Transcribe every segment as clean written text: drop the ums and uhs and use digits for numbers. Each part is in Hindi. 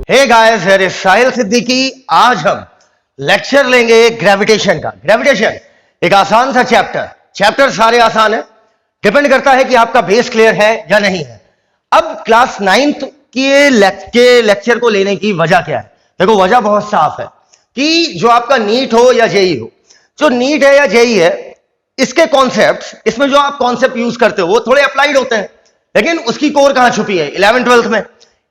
हे गाइस, हियर इज साहिल सिद्दीकी। आज हम लेक्चर लेंगे ग्रेविटेशन का। ग्रेविटेशन एक आसान सा चैप्टर सारे आसान है, डिपेंड करता है कि आपका बेस क्लियर है या नहीं है। अब क्लास 9th के लेक्चर को लेने की वजह क्या है? देखो, वजह बहुत साफ है कि जो आपका नीट हो या जेई हो, जो नीट है या जेई है, इसके कॉन्सेप्ट्स, इसमें जो आप कॉन्सेप्ट यूज करते हो वो थोड़े अप्लाइड होते हैं, लेकिन उसकी कोर कहां छुपी है? 11th-12th में।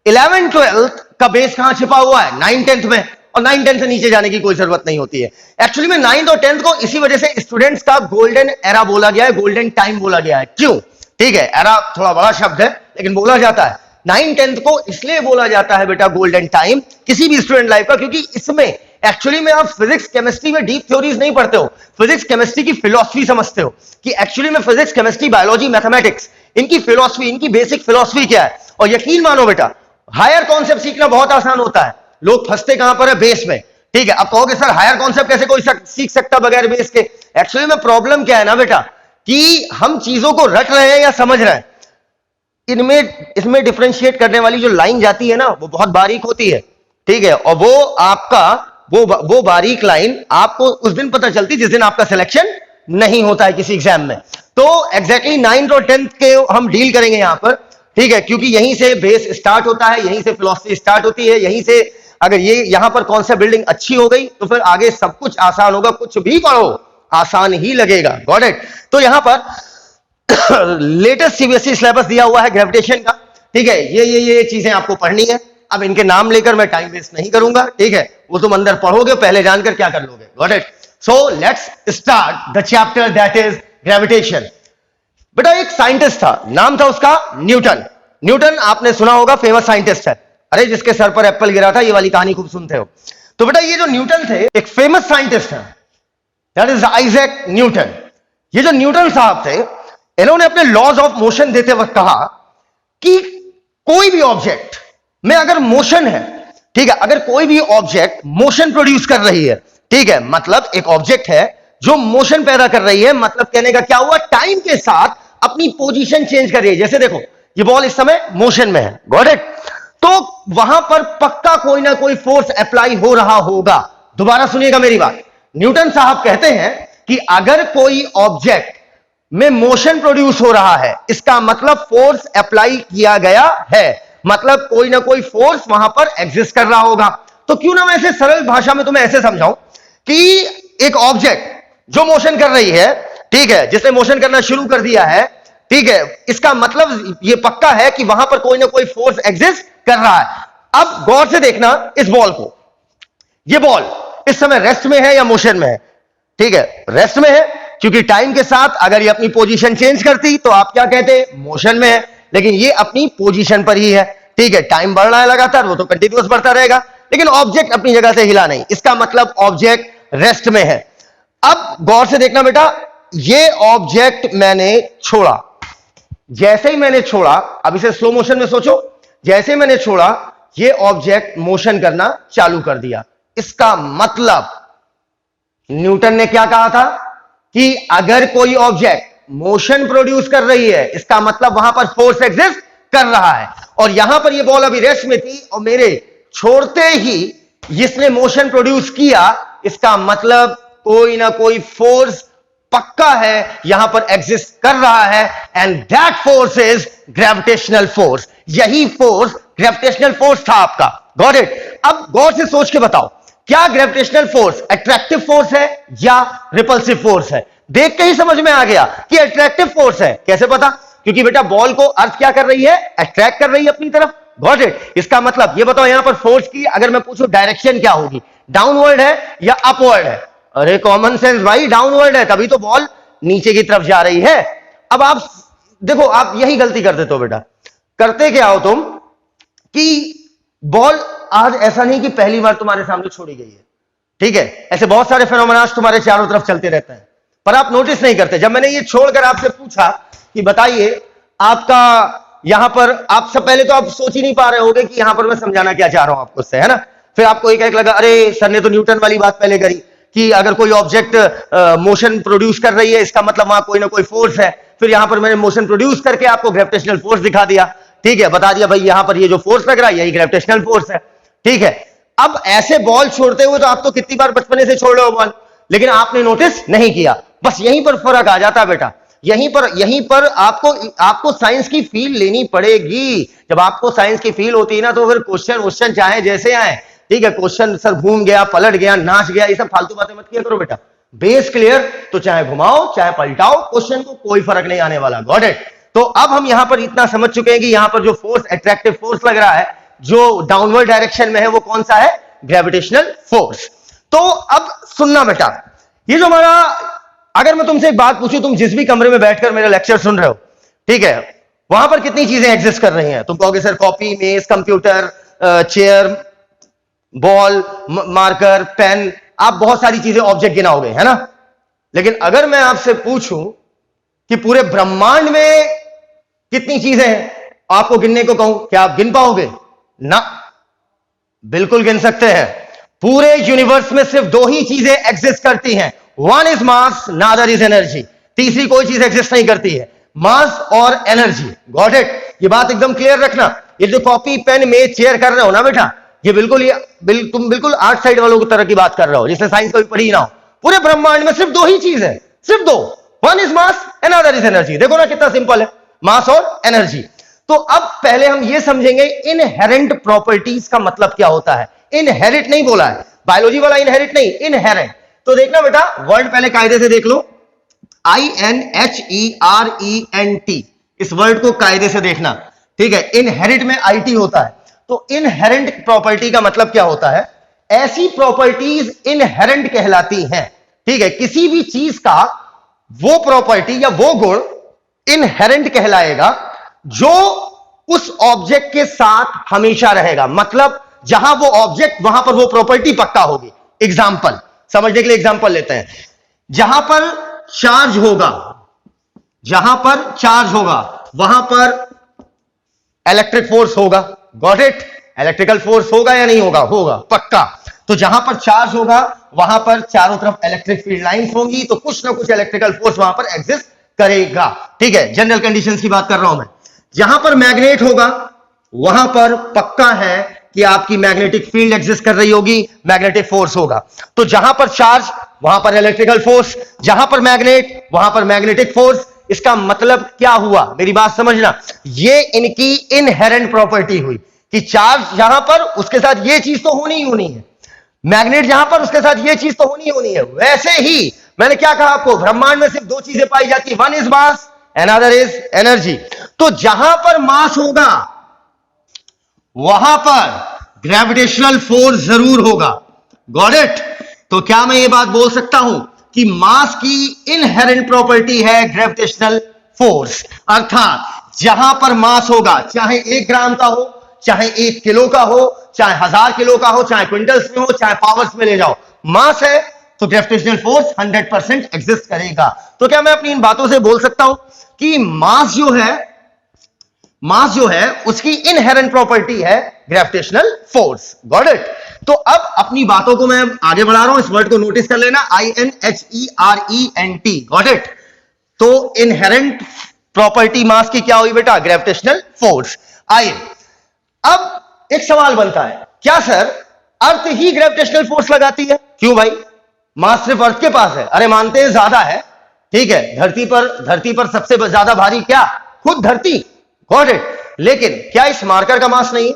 11th-12th का बेस कहां छिपा हुआ है? 9th-10th में। और 9th-10th से नीचे जाने की कोई जरूरत नहीं होती है। एक्चुअली में 9th और 10th को इसी वजह से स्टूडेंट्स का गोल्डन एरा बोला गया है, गोल्डन टाइम बोला गया है। क्यों? ठीक है, एरा थोड़ा बड़ा शब्द है लेकिन बोला जाता है। 9th-10th को इसलिए बोला जाता है बेटा गोल्डन टाइम किसी भी स्टूडेंट लाइफ का, क्योंकि इसमें एक्चुअली में आप फिजिक्स केमिस्ट्री में डीप थ्योरीज नहीं पढ़ते हो, फिजिक्स केमिस्ट्री की फिलॉसफी समझते हो कि एक्चुअली में फिजिक्स केमिस्ट्री बायोलॉजी मैथमेटिक्स, इनकी फिलॉसफी, इनकी बेसिक फिलॉसफी क्या है। और यकीन मानो बेटा, हायर कॉन्सेप्ट सीखना बहुत आसान होता है। लोग फंसते कहां पर है? बेस में। ठीक है, अब कहोगे सर हायर कॉन्सेप्ट कैसे कोई सीख सकता बगैर बेस के? एक्चुअली में प्रॉब्लम क्या है ना बेटा, कि हम चीजों को रट रहे हैं या समझ रहे हैं। इसमें डिफरेंशिएट करने वाली जो लाइन जाती है ना, वो बहुत बारीक होती है। ठीक है, और वो आपका वो बारीक लाइन आपको उस दिन पता चलती जिस दिन आपका सिलेक्शन नहीं होता है किसी एग्जाम में। तो एग्जैक्टली 9th और 10th के हम डील करेंगे यहां पर। ठीक है, क्योंकि यहीं से बेस स्टार्ट होता है, यहीं से फिलॉसफी स्टार्ट होती है, यहीं से अगर ये यहां पर कॉन्सेप्ट बिल्डिंग अच्छी हो गई तो फिर आगे सब कुछ आसान होगा। कुछ भी पढ़ो आसान ही लगेगा। Got it? तो यहां पर लेटेस्ट सीबीएसई सिलेबस दिया हुआ है ग्रेविटेशन का। ठीक है, ये चीजें आपको पढ़नी है। अब इनके नाम लेकर मैं टाइम वेस्ट नहीं करूंगा। ठीक है, वो तुम अंदर पढ़ोगे, पहले जानकर क्या कर लोगे। Got it? So let's start the chapter that is gravitation. बेटा, एक साइंटिस्ट था, नाम था उसका न्यूटन। न्यूटन आपने सुना होगा, फेमस साइंटिस्ट है। अरे जिसके सर पर एप्पल गिरा था, ये वाली कहानी खूब सुनते हो। तो बेटा, ये जो न्यूटन थे एक फेमस साइंटिस्ट है, दैट इज आइजैक न्यूटन। ये जो न्यूटन साहब थे, इन्होंने अपने लॉज ऑफ मोशन देते वक्त कहा कि कोई भी ऑब्जेक्ट में अगर मोशन है, ठीक है, अगर कोई भी ऑब्जेक्ट मोशन प्रोड्यूस कर रही है, ठीक है, मतलब एक ऑब्जेक्ट है जो मोशन पैदा कर रही है, मतलब कहने का क्या हुआ, टाइम के साथ अपनी पोजीशन चेंज कर रही है। जैसे देखो, ये बॉल इस समय मोशन में है। Got it? तो वहां पर पक्का कोई ना कोई फोर्स अप्लाई हो रहा होगा। दोबारा सुनिएगा मेरी बात। न्यूटन साहब कहते हैं कि अगर कोई ऑब्जेक्ट में मोशन प्रोड्यूस हो रहा है, इसका मतलब फोर्स अप्लाई किया गया है, मतलब कोई ना कोई फोर्स वहां पर एग्जिस्ट कर रहा होगा। तो क्यों ना मैं ऐसे सरल भाषा में तुम्हें ऐसे समझाऊं कि एक ऑब्जेक्ट जो मोशन कर रही है, ठीक है, जिसने मोशन करना शुरू कर दिया है, ठीक है, इसका मतलब ये पक्का है कि वहां पर कोई ना कोई फोर्स एग्जिस्ट कर रहा है। अब गौर से देखना इस बॉल को। ये बॉल इस समय रेस्ट में है या मोशन में है? ठीक है, रेस्ट में है, क्योंकि टाइम के साथ अगर ये अपनी पोजीशन चेंज करती तो आप क्या कहते? मोशन में है। लेकिन ये अपनी पोजीशन पर ही है। ठीक है, टाइम बढ़ रहा है लगातार, वो तो कंटिन्यूअस बढ़ता रहेगा, लेकिन ऑब्जेक्ट अपनी जगह से हिला नहीं, इसका मतलब ऑब्जेक्ट रेस्ट में है। अब गौर से देखना बेटा, ये ऑब्जेक्ट मैंने छोड़ा, जैसे ही मैंने छोड़ा, अब इसे स्लो मोशन में सोचो, जैसे ही मैंने छोड़ा ये ऑब्जेक्ट मोशन करना चालू कर दिया। इसका मतलब न्यूटन ने क्या कहा था कि अगर कोई ऑब्जेक्ट मोशन प्रोड्यूस कर रही है, इसका मतलब वहां पर फोर्स एग्जिस्ट कर रहा है। और यहां पर ये बॉल अभी रेस्ट में थी और मेरे छोड़ते ही इसने मोशन प्रोड्यूस किया, इसका मतलब कोई ना कोई फोर्स पक्का है यहां पर एग्जिस्ट कर रहा है, and that force is gravitational force. यही फोर्स ग्रेविटेशनल फोर्स था आपका। Got it? अब गौर से सोच के बताओ, क्या ग्रेविटेशनल फोर्स अट्रैक्टिव फोर्स है या रिपल्सिव फोर्स है? देख के ही समझ में आ गया कि अट्रैक्टिव फोर्स है। कैसे पता? क्योंकि बेटा बॉल को अर्थ क्या कर रही है? अट्रैक्ट कर रही है अपनी तरफ। Got it? इसका मतलब ये बताओ, यहां पर फोर्स की अगर मैं पूछूं डायरेक्शन क्या होगी, डाउनवर्ड है या अपवर्ड है? अरे कॉमन सेंस भाई, डाउनवर्ड है, तभी तो बॉल नीचे की तरफ जा रही है। अब आप देखो, आप यही गलती कर देते हो बेटा। करते क्या हो तुम कि बॉल आज ऐसा नहीं कि पहली बार तुम्हारे सामने छोड़ी गई है, ठीक है, ऐसे बहुत सारे फेनोमेनास तुम्हारे चारों तरफ चलते रहते हैं, पर आप नोटिस नहीं करते। जब मैंने ये छोड़कर आपसे पूछा कि बताइए आपका यहां पर, आप सब पहले तो आप सोच ही नहीं पा रहे होगे कि यहां पर मैं समझाना क्या चाह रहा हूं आपको उससे, है ना। फिर आपको एक लगा, अरे सर ने तो न्यूटन वाली बात पहले करी कि अगर कोई ऑब्जेक्ट मोशन प्रोड्यूस कर रही है, इसका मतलब वहां कोई ना कोई फोर्स है। फिर यहां पर मैंने मोशन प्रोड्यूस करके आपको ग्रेविटेशनल फोर्स दिखा दिया। ठीक है, बता दिया भाई यहां पर ये जो फोर्स लग रहा है यही ग्रेविटेशनल फोर्स है। ठीक है, अब ऐसे बॉल छोड़ते हुए तो आप तो कितनी बार बचपने से छोड़ रहे हो बॉल, लेकिन आपने नोटिस नहीं किया। बस यहीं पर फर्क आ जाता है बेटा, यहीं पर आपको साइंस की फील लेनी पड़ेगी। जब आपको साइंस की फील होती है ना, तो फिर क्वेश्चन चाहे जैसे आए, ठीक है, क्वेश्चन सर घूम गया, पलट गया, नाच गया, ये सब फालतू बातें मत किया करो बेटा। बेस क्लियर, तो चाहे घुमाओ चाहे पलटाओ, क्वेश्चन को कोई फर्क नहीं आने वाला। Got it. तो अब हम यहां पर इतना समझ चुके हैं कि यहां पर जो फोर्स, अट्रैक्टिव फोर्स लग रहा है, जो डाउनवर्ड डायरेक्शन में है, वो कौन सा है? Gravitational force. तो अब सुनना बेटा, ये जो हमारा, अगर मैं तुमसे एक बात पूछूं, तुम जिस भी कमरे में बैठकर मेरा लेक्चर सुन रहे हो, ठीक है, वहां पर कितनी चीजें एग्जिस्ट कर रही हैं? तुम कहोगे सर कॉपी, मेज, computer, chair, ball, marker, pen, आप बहुत सारी चीजें ऑब्जेक्ट गिनाओगे, है ना? लेकिन अगर मैं आपसे पूछूं कि पूरे ब्रह्मांड में कितनी चीजें हैं, आपको गिनने को कहूं, क्या आप गिन पाओगे? ना, बिल्कुल गिन सकते हैं। पूरे यूनिवर्स में सिर्फ दो ही चीजें एग्जिस्ट करती हैं, one is mass, another is energy. तीसरी कोई चीज एग्जिस्ट नहीं करती है, मास और एनर्जी। Got it? ये बात एकदम क्लियर रखना। ये जो कॉपी, पेन, मेज, चेयर कर रहे हो ना बेटा, ये तुम बिल्कुल आर्ट साइड वालों की तरह की बात कर रहे हो, जिसने साइंस कभी पढ़ी ना हो। पूरे ब्रह्मांड में सिर्फ दो ही चीज है, सिर्फ दो, one is mass, another is energy. देखो ना कितना सिंपल है, मास और एनर्जी। तो अब पहले हम ये समझेंगे इनहेरेंट प्रॉपर्टीज का मतलब क्या होता है। इनहेरिट नहीं बोला है, बायोलॉजी वाला इनहेरिट नहीं, इनहेरेंट। तो देखना बेटा, वर्ड पहले कायदे से देख लो, INHERENT, इस वर्ड को कायदे से देखना, ठीक है। इनहेरिट में IT होता है, तो इनहेरेंट प्रॉपर्टी का मतलब क्या होता है? ऐसी प्रॉपर्टीज इनहेरेंट कहलाती हैं, ठीक है। किसी भी चीज का वो प्रॉपर्टी या वो गुण इनहेरेंट कहलाएगा जो उस ऑब्जेक्ट के साथ हमेशा रहेगा। मतलब जहां वो ऑब्जेक्ट, वहां पर वो प्रॉपर्टी पक्का होगी। एग्जाम्पल समझने के लिए एग्जाम्पल लेते हैं। जहां पर चार्ज होगा, वहां पर इलेक्ट्रिक फोर्स होगा। Got it? इलेक्ट्रिकल फोर्स होगा या नहीं होगा? होगा, पक्का। तो जहां पर चार्ज होगा, वहां पर चारों तरफ इलेक्ट्रिक फील्ड लाइंस होंगी, तो कुछ ना कुछ इलेक्ट्रिकल फोर्स वहां पर एग्जिस्ट करेगा, ठीक है। जनरल कंडीशंस की बात कर रहा हूं मैं। जहां पर मैग्नेट होगा, वहां पर पक्का है कि आपकी मैग्नेटिक फील्ड एग्जिस्ट कर रही होगी, मैग्नेटिक फोर्स होगा। तो जहां पर चार्ज, वहां पर इलेक्ट्रिकल फोर्स, जहां पर मैग्नेट, वहां पर मैग्नेटिक फोर्स। इसका मतलब क्या हुआ, मेरी बात समझना, ये इनकी इनहेरेंट प्रॉपर्टी हुई कि चार्ज जहां पर, उसके साथ ये चीज तो होनी ही होनी है। मैग्नेट जहां पर, उसके साथ ये चीज तो होनी ही होनी है। वैसे ही मैंने क्या कहा आपको, ब्रह्मांड में सिर्फ दो चीजें पाई जाती है, one is mass, another is energy. तो जहां पर मास होगा, वहां पर ग्रेविटेशनल फोर्स जरूर होगा। Got it? तो क्या मैं ये बात बोल सकता हूं कि मास की इनहेरेंट प्रॉपर्टी है ग्रेविटेशनल फोर्स? अर्थात जहां पर मास होगा, चाहे 1 ग्राम का हो, चाहे 1 किलो का हो, चाहे 1000 किलो का हो, चाहे क्विंटल्स में हो, चाहे पावर्स में ले जाओ, मास है तो ग्रेविटेशनल फोर्स 100% एग्जिस्ट करेगा। तो क्या मैं अपनी इन बातों से बोल सकता हूं कि मास जो है उसकी इनहेरेंट प्रॉपर्टी है ग्रेविटेशनल फोर्स? Got it? तो अब अपनी बातों को मैं आगे बढ़ा रहा हूं, इस वर्ड को नोटिस कर लेना, INHERENT। Got it? तो इनहेरेंट प्रॉपर्टी मास की क्या हुई बेटा? Gravitational force. आइए, अब एक सवाल बनता है, क्या सर अर्थ ही ग्रेविटेशनल फोर्स लगाती है? क्यों भाई, मास सिर्फ अर्थ के पास है? अरे मानते हैं ज्यादा है, ठीक है, धरती पर सबसे ज्यादा भारी क्या? खुद धरती। Got it? लेकिन क्या इस मार्कर का मास नहीं है?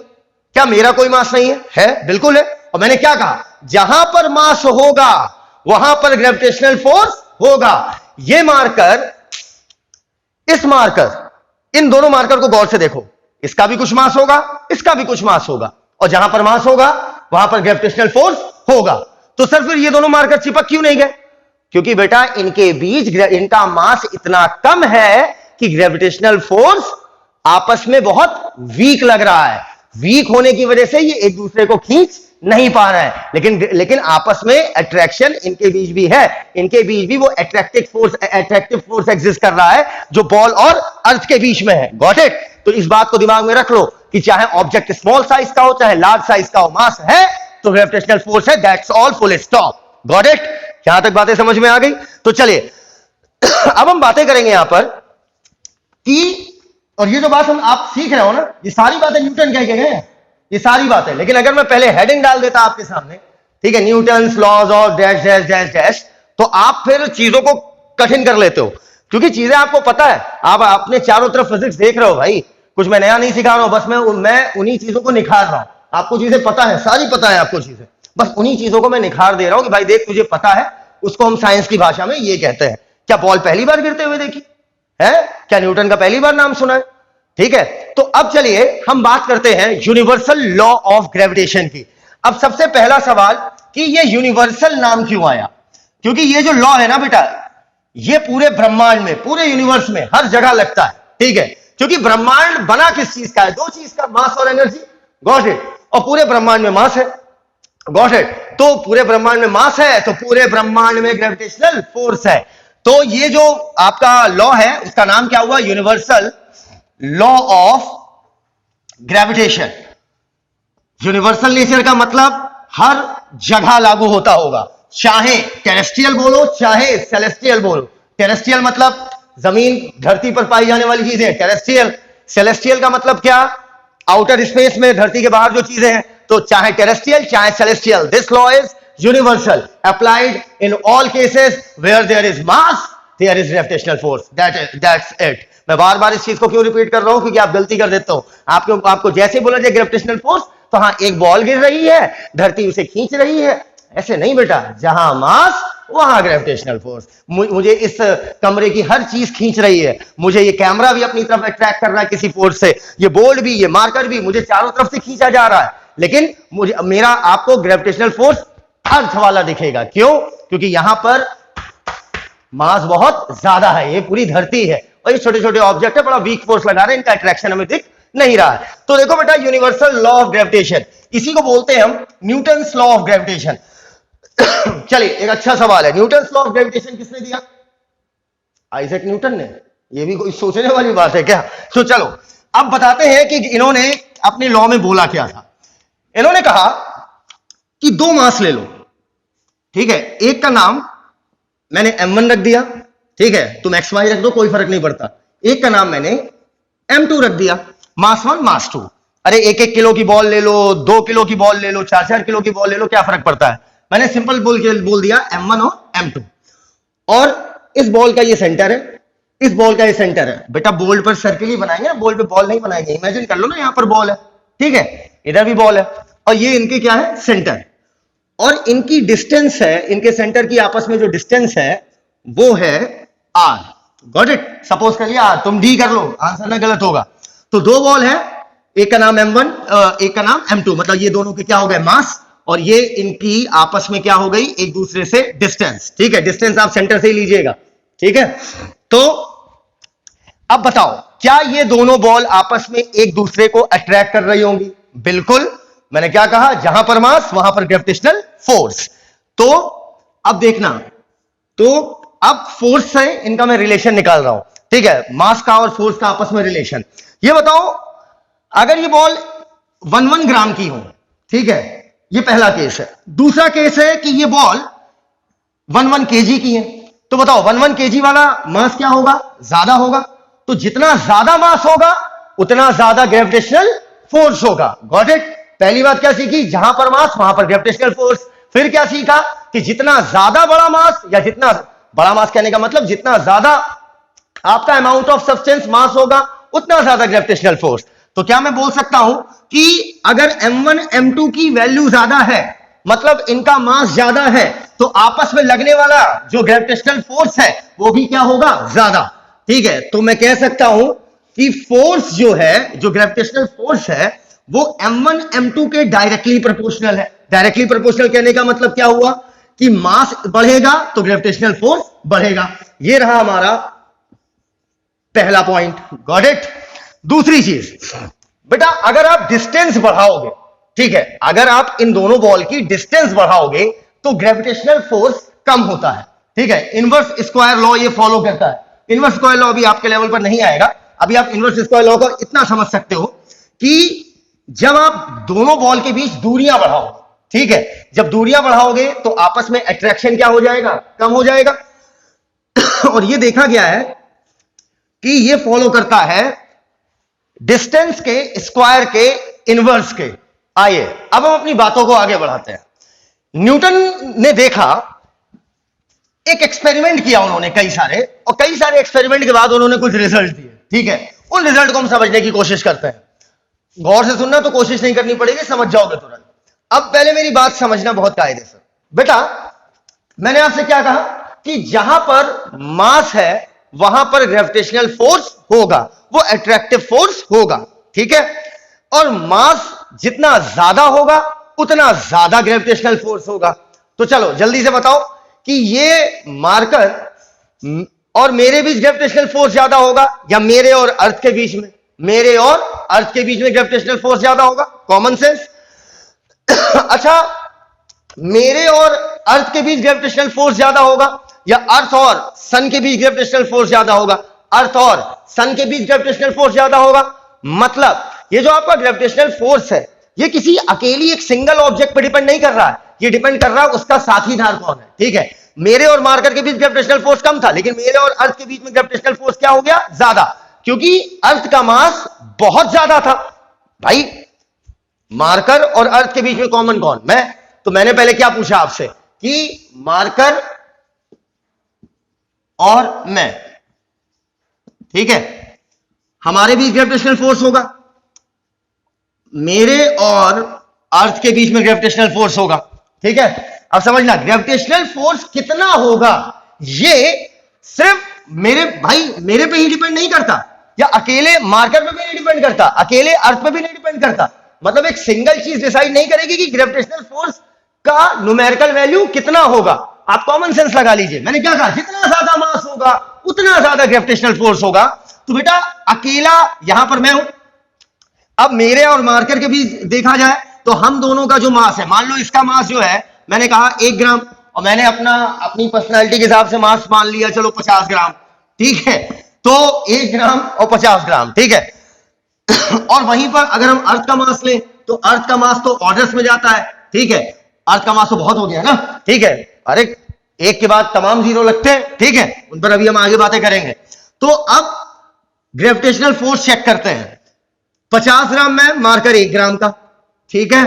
क्या मेरा कोई मास नहीं है? है, बिल्कुल है। और मैंने क्या कहा, जहां पर मास होगा वहां पर ग्रेविटेशनल फोर्स होगा। ये मार्कर, इस मार्कर, इन दोनों मार्कर को गौर से देखो, इसका भी कुछ मास होगा, इसका भी कुछ मास होगा, और जहां पर मास होगा वहां पर ग्रेविटेशनल फोर्स होगा। तो सर फिर ये दोनों मार्कर चिपक क्यों नहीं गए? क्योंकि बेटा इनके बीच इनका मास इतना कम है कि ग्रेविटेशनल फोर्स आपस में बहुत वीक लग रहा है। वीक होने की वजह से ये एक दूसरे को खींच नहीं पा रहे हैं, लेकिन आपस में अट्रैक्शन इनके बीच भी है। इनके बीच भी वो अट्रैक्टिव फोर्स एग्जिस्ट कर रहा है जो बॉल और अर्थ के बीच में है। Got it? तो इस बात को दिमाग में रख लो कि चाहे ऑब्जेक्ट स्मॉल साइज का हो, चाहे लार्ज साइज का हो, मास है तो ग्रेविटेशनल फोर्स है, that's all, full stop. Got it? यहां तक बातें समझ में आ गई? तो चलिए अब हम बातें करेंगे यहां पर कि, और ये जो बात आप सीख रहे हो ना, ये सारी बातें न्यूटन कह के गए हैं। ये सारी बात है। लेकिन अगर मैं पहले हेडिंग डाल देता आपके सामने, ठीक है, Newton's laws of dash dash dash dash, तो आप फिर चीजों को कठिन कर लेते हो, क्योंकि चीजें आपको पता है, आप अपने चारों तरफ फिजिक्स देख रहे हो भाई, कुछ मैं नया नहीं सिखा रहा हूं, बस मैं उन्हीं चीजों को निखार रहा हूं। आपको चीजें पता है, सारी पता है आपको चीजें, बस उन्हीं चीजों को मैं निखार दे रहा हूं कि भाई देख तुझे पता है, उसको हम साइंस की भाषा में ये कहते हैं। क्या बॉल पहली बार गिरते हुए देखी है? क्या न्यूटन का पहली बार नाम सुना है? ठीक है, तो अब चलिए हम बात करते हैं यूनिवर्सल लॉ ऑफ ग्रेविटेशन की। अब सबसे पहला सवाल कि ये यूनिवर्सल नाम क्यों आया? क्योंकि ये जो लॉ है ना बेटा, ये पूरे ब्रह्मांड में, पूरे यूनिवर्स में हर जगह लगता है। ठीक है, क्योंकि ब्रह्मांड बना किस चीज का है? दो चीज का, मास और एनर्जी। Got it? और पूरे ब्रह्मांड में मास है। Got it? तो पूरे ब्रह्मांड में मास है, तो पूरे ब्रह्मांड में ग्रेविटेशनल फोर्स है। तो ये जो आपका लॉ है, उसका नाम क्या हुआ? Universal law of gravitation. Universal nature का मतलब हर जगह लागू होता होगा, चाहे टेरेस्ट्रियल बोलो चाहे सेलेस्टियल बोलो। टेरेस्ट्रियल मतलब जमीन धरती पर पाई जाने वाली चीजें, टेरेस्ट्रियल। सेलेस्टियल का मतलब क्या? आउटर स्पेस में, धरती के बाहर जो चीजें हैं। तो चाहे टेरेस्ट्रियल चाहे celestial, this law is universal, applied in all cases where there is mass, there is gravitational force. That's it. मैं बार बार इस चीज को क्यों रिपीट कर रहा हूं? क्योंकि आप गलती कर देते हो। आपको जैसे बोला जाए ग्रेविटेशनल फोर्स, तो हाँ एक बॉल गिर रही है, धरती उसे खींच रही है, ऐसे नहीं बेटा। जहां मास वहां ग्रेविटेशनल फोर्स। मुझे इस कमरे की हर चीज खींच रही है, मुझे ये कैमरा भी अपनी तरफ अट्रैक्ट कर रहा है किसी फोर्स से, ये बोर्ड भी, ये मार्कर भी मुझे चारों तरफ से खींचा जा रहा है, लेकिन मुझे मेरा आपको ग्रेविटेशनल फोर्स अर्थ वाला दिखेगा। क्यों? क्योंकि यहां पर मास बहुत ज्यादा है, ये पूरी धरती है और ये छोटे छोटे ऑब्जेक्ट है, बड़ा वीक फोर्स लगा रहे हैं, इनका अट्रैक्शन हमें दिख नहीं रहा है। तो देखो बेटा, यूनिवर्सल लॉ ऑफ ग्रेविटेशन, इसी को बोलते हैं हम न्यूटन्स लॉ ऑफ ग्रेविटेशन। चलिए एक अच्छा सवाल है, न्यूटन्स लॉ ऑफ ग्रेविटेशन किसने दिया? आइजैक न्यूटन ने। ये भी कोई सोचने वाली बात है क्या? तो चलो अब बताते हैं कि इन्होंने अपने लॉ में बोला क्या था। इन्होंने कहा कि दो मास ले लो, ठीक है, एक का नाम मैंने m1 रख दिया, ठीक है, तुम xy रख दो, कोई फर्क नहीं पड़ता। एक का नाम मैंने m2 रख दिया, मास 1 मास 2। अरे 1-1 किलो की बॉल ले लो, 2 किलो की बॉल ले लो, 4-4 किलो की बॉल ले लो, क्या फर्क पड़ता है? मैंने सिंपल बोल दिया m1 और m2। और इस बॉल का ये सेंटर है, इस बॉल का ये सेंटर है। बेटा बोल्ड पर सर्किल ही बनाएंगे, बोल्ड पे बॉल नहीं बनाएंगे। इमेजिन कर लो ना, यहां पर बॉल है, ठीक है, इधर भी बॉल है, और ये इनके क्या है? सेंटर। और इनकी डिस्टेंस है, इनके सेंटर की आपस में जो डिस्टेंस है वो है r। Got it? सपोज कर लिया r, तुम डी कर लो, आंसर ना गलत होगा। तो दो बॉल है, एक का नाम m1, एक का नाम m2, मतलब ये दोनों के क्या हो गए? मास। और ये इनकी आपस में क्या हो गई? एक दूसरे से डिस्टेंस। ठीक है, डिस्टेंस आप सेंटर से ही लीजिएगा, ठीक है। तो अब बताओ, क्या ये दोनों बॉल आपस में एक दूसरे को अट्रैक्ट कर रही होंगी? बिल्कुल। मैंने क्या कहा? जहां पर मास वहां पर ग्रेविटेशनल फोर्स। तो अब देखना, तो अब फोर्स से इनका मैं रिलेशन निकाल रहा हूं, ठीक है, मास का और फोर्स का आपस में रिलेशन। ये बताओ, अगर ये बॉल 1-1 ग्राम की हो, ठीक है, ये पहला केस है। दूसरा केस है कि ये बॉल 1-1 केजी की है। तो बताओ 1-1 केजी वाला मास क्या होगा? ज्यादा होगा। तो जितना ज्यादा मास होगा उतना ज्यादा ग्रेविटेशनल फोर्स होगा। Got it? पहली बात क्या सीखी? जहां पर मास वहां पर ग्रेविटेशनल फोर्स। फिर क्या सीखा? कि जितना ज्यादा बड़ा मास, या जितना बड़ा मास कहने का मतलब जितना ज्यादा आपका अमाउंट ऑफ सब्सटेंस मास होगा उतना ज्यादा ग्रेविटेशनल फोर्स। तो क्या मैं बोल सकता हूं कि अगर m1 m2 की वैल्यू ज्यादा है, मतलब इनका मास ज्यादा है, तो आपस में लगने वाला जो ग्रेविटेशनल फोर्स है वो भी क्या होगा? ज्यादा। ठीक है, तो मैं कह सकता हूं कि फोर्स जो है, जो ग्रेविटेशनल फोर्स है, वो m1 m2 के डायरेक्टली प्रोपोर्शनल है। डायरेक्टली प्रोपोर्शनल कहने का मतलब क्या हुआ? कि मास बढ़ेगा तो ग्रेविटेशनल फोर्स बढ़ेगा। ये रहा हमारा पहला पॉइंट। Got it? दूसरी चीज बेटा, अगर आप डिस्टेंस बढ़ाओगे, ठीक है, अगर आप इन दोनों बॉल की डिस्टेंस बढ़ाओगे तो ग्रेविटेशनल फोर्स कम होता है। ठीक है, इनवर्स स्क्वायर लॉ ये फॉलो करता है। इनवर्स स्क्वायर लॉ भी आपके लेवल पर नहीं आएगा, अभी आप इनवर्स स्क्वायर लॉ को इतना समझ सकते हो कि जब आप दोनों बॉल के बीच दूरियां बढ़ाओगे, ठीक है, जब दूरियां बढ़ाओगे तो आपस में अट्रैक्शन क्या हो जाएगा? कम हो जाएगा। और ये देखा गया है कि ये फॉलो करता है डिस्टेंस के स्क्वायर के इनवर्स के। आइए अब हम अपनी बातों को आगे बढ़ाते हैं। न्यूटन ने देखा, एक एक्सपेरिमेंट किया उन्होंने कई सारे, और कई सारे एक्सपेरिमेंट के बाद उन्होंने कुछ रिजल्ट दिए। ठीक है, उन रिजल्ट को हम समझने की कोशिश करते हैं। गौर से सुनना, तो कोशिश नहीं करनी पड़ेगी, समझ जाओगे तुरंत। अब पहले मेरी बात समझना बहुत कायदे से। बेटा, मैंने आपसे क्या कहा कि जहां पर मास है वहां पर ग्रेविटेशनल फोर्स होगा, वो अट्रैक्टिव फोर्स होगा। ठीक है, और मास जितना ज्यादा होगा उतना ज्यादा ग्रेविटेशनल फोर्स होगा। तो चलो जल्दी से बताओ कि ये मार्कर और मेरे बीच ग्रेविटेशनल फोर्स ज्यादा होगा या मेरे और अर्थ के बीच में? मेरे और अर्थ के बीच में ग्रेविटेशनल फोर्स ज्यादा होगा। Common sense. अच्छा, मेरे और अर्थ के बीच ग्रेविटेशनल फोर्स ज्यादा होगा या अर्थ और सन के बीच ग्रेविटेशनल फोर्स ज्यादा होगा? अर्थ और सन के बीच ग्रेविटेशनल फोर्स ज्यादा होगा। मतलब ये जो आपका ग्रेविटेशनल फोर्स है, ये किसी अकेली एक सिंगल ऑब्जेक्ट पर डिपेंड नहीं कर रहा है, ये डिपेंड कर रहा है उसका साथीदार कौन है। ठीक है, मेरे और मार्कर के बीच ग्रेविटेशनल फोर्स कम था, लेकिन मेरे और अर्थ के बीच में ग्रेविटेशनल फोर्स क्या हो गया? ज्यादा, क्योंकि अर्थ का मास बहुत ज्यादा था। भाई, मार्कर और अर्थ के बीच में कॉमन कौन? मैं। तो मैंने पहले क्या पूछा आपसे कि मार्कर और मैं, ठीक है, हमारे बीच ग्रेविटेशनल फोर्स होगा, मेरे और अर्थ के बीच में ग्रेविटेशनल फोर्स होगा। ठीक है, अब समझना, ग्रेविटेशनल फोर्स कितना होगा ये सिर्फ मेरे पे ही डिपेंड नहीं करता, या अकेले मार्कर पे भी नहीं डिपेंड करता, अकेले अर्थ पे भी नहीं डिपेंड करता। मतलब एक सिंगल चीज डिसाइड नहीं करेगी कि ग्रेविटेशनल फोर्स का न्यूमेरिकल वैल्यू कितना होगा। आप कॉमन सेंस लगा लीजिए। मैंने क्या कहा? जितना ज्यादा मास होगा उतना ज्यादा ग्रेविटेशनल फोर्स होगा। तो बेटा, अकेला यहां पर मैं हूं। अब मेरे और मार्कर के बीच देखा जाए तो हम दोनों का जो मास है, मान लो इसका मास जो है, मैंने कहा 1 ग्राम, और मैंने अपनी पर्सनैलिटी के हिसाब से मास मान लिया चलो 50 ग्राम। ठीक है, तो 1 ग्राम और 50 ग्राम। ठीक है, और वहीं पर अगर हम अर्थ का मास लें तो अर्थ का मास तो ऑर्डर्स में जाता है। ठीक है, अर्थ का मास तो बहुत हो गया ना। ठीक है, अरे एक के बाद तमाम जीरो लगते हैं। ठीक है, उन पर अभी हम आगे बातें करेंगे। तो अब ग्रेविटेशनल फोर्स चेक करते हैं। 50 ग्राम में, मार्कर 1 ग्राम का। ठीक है,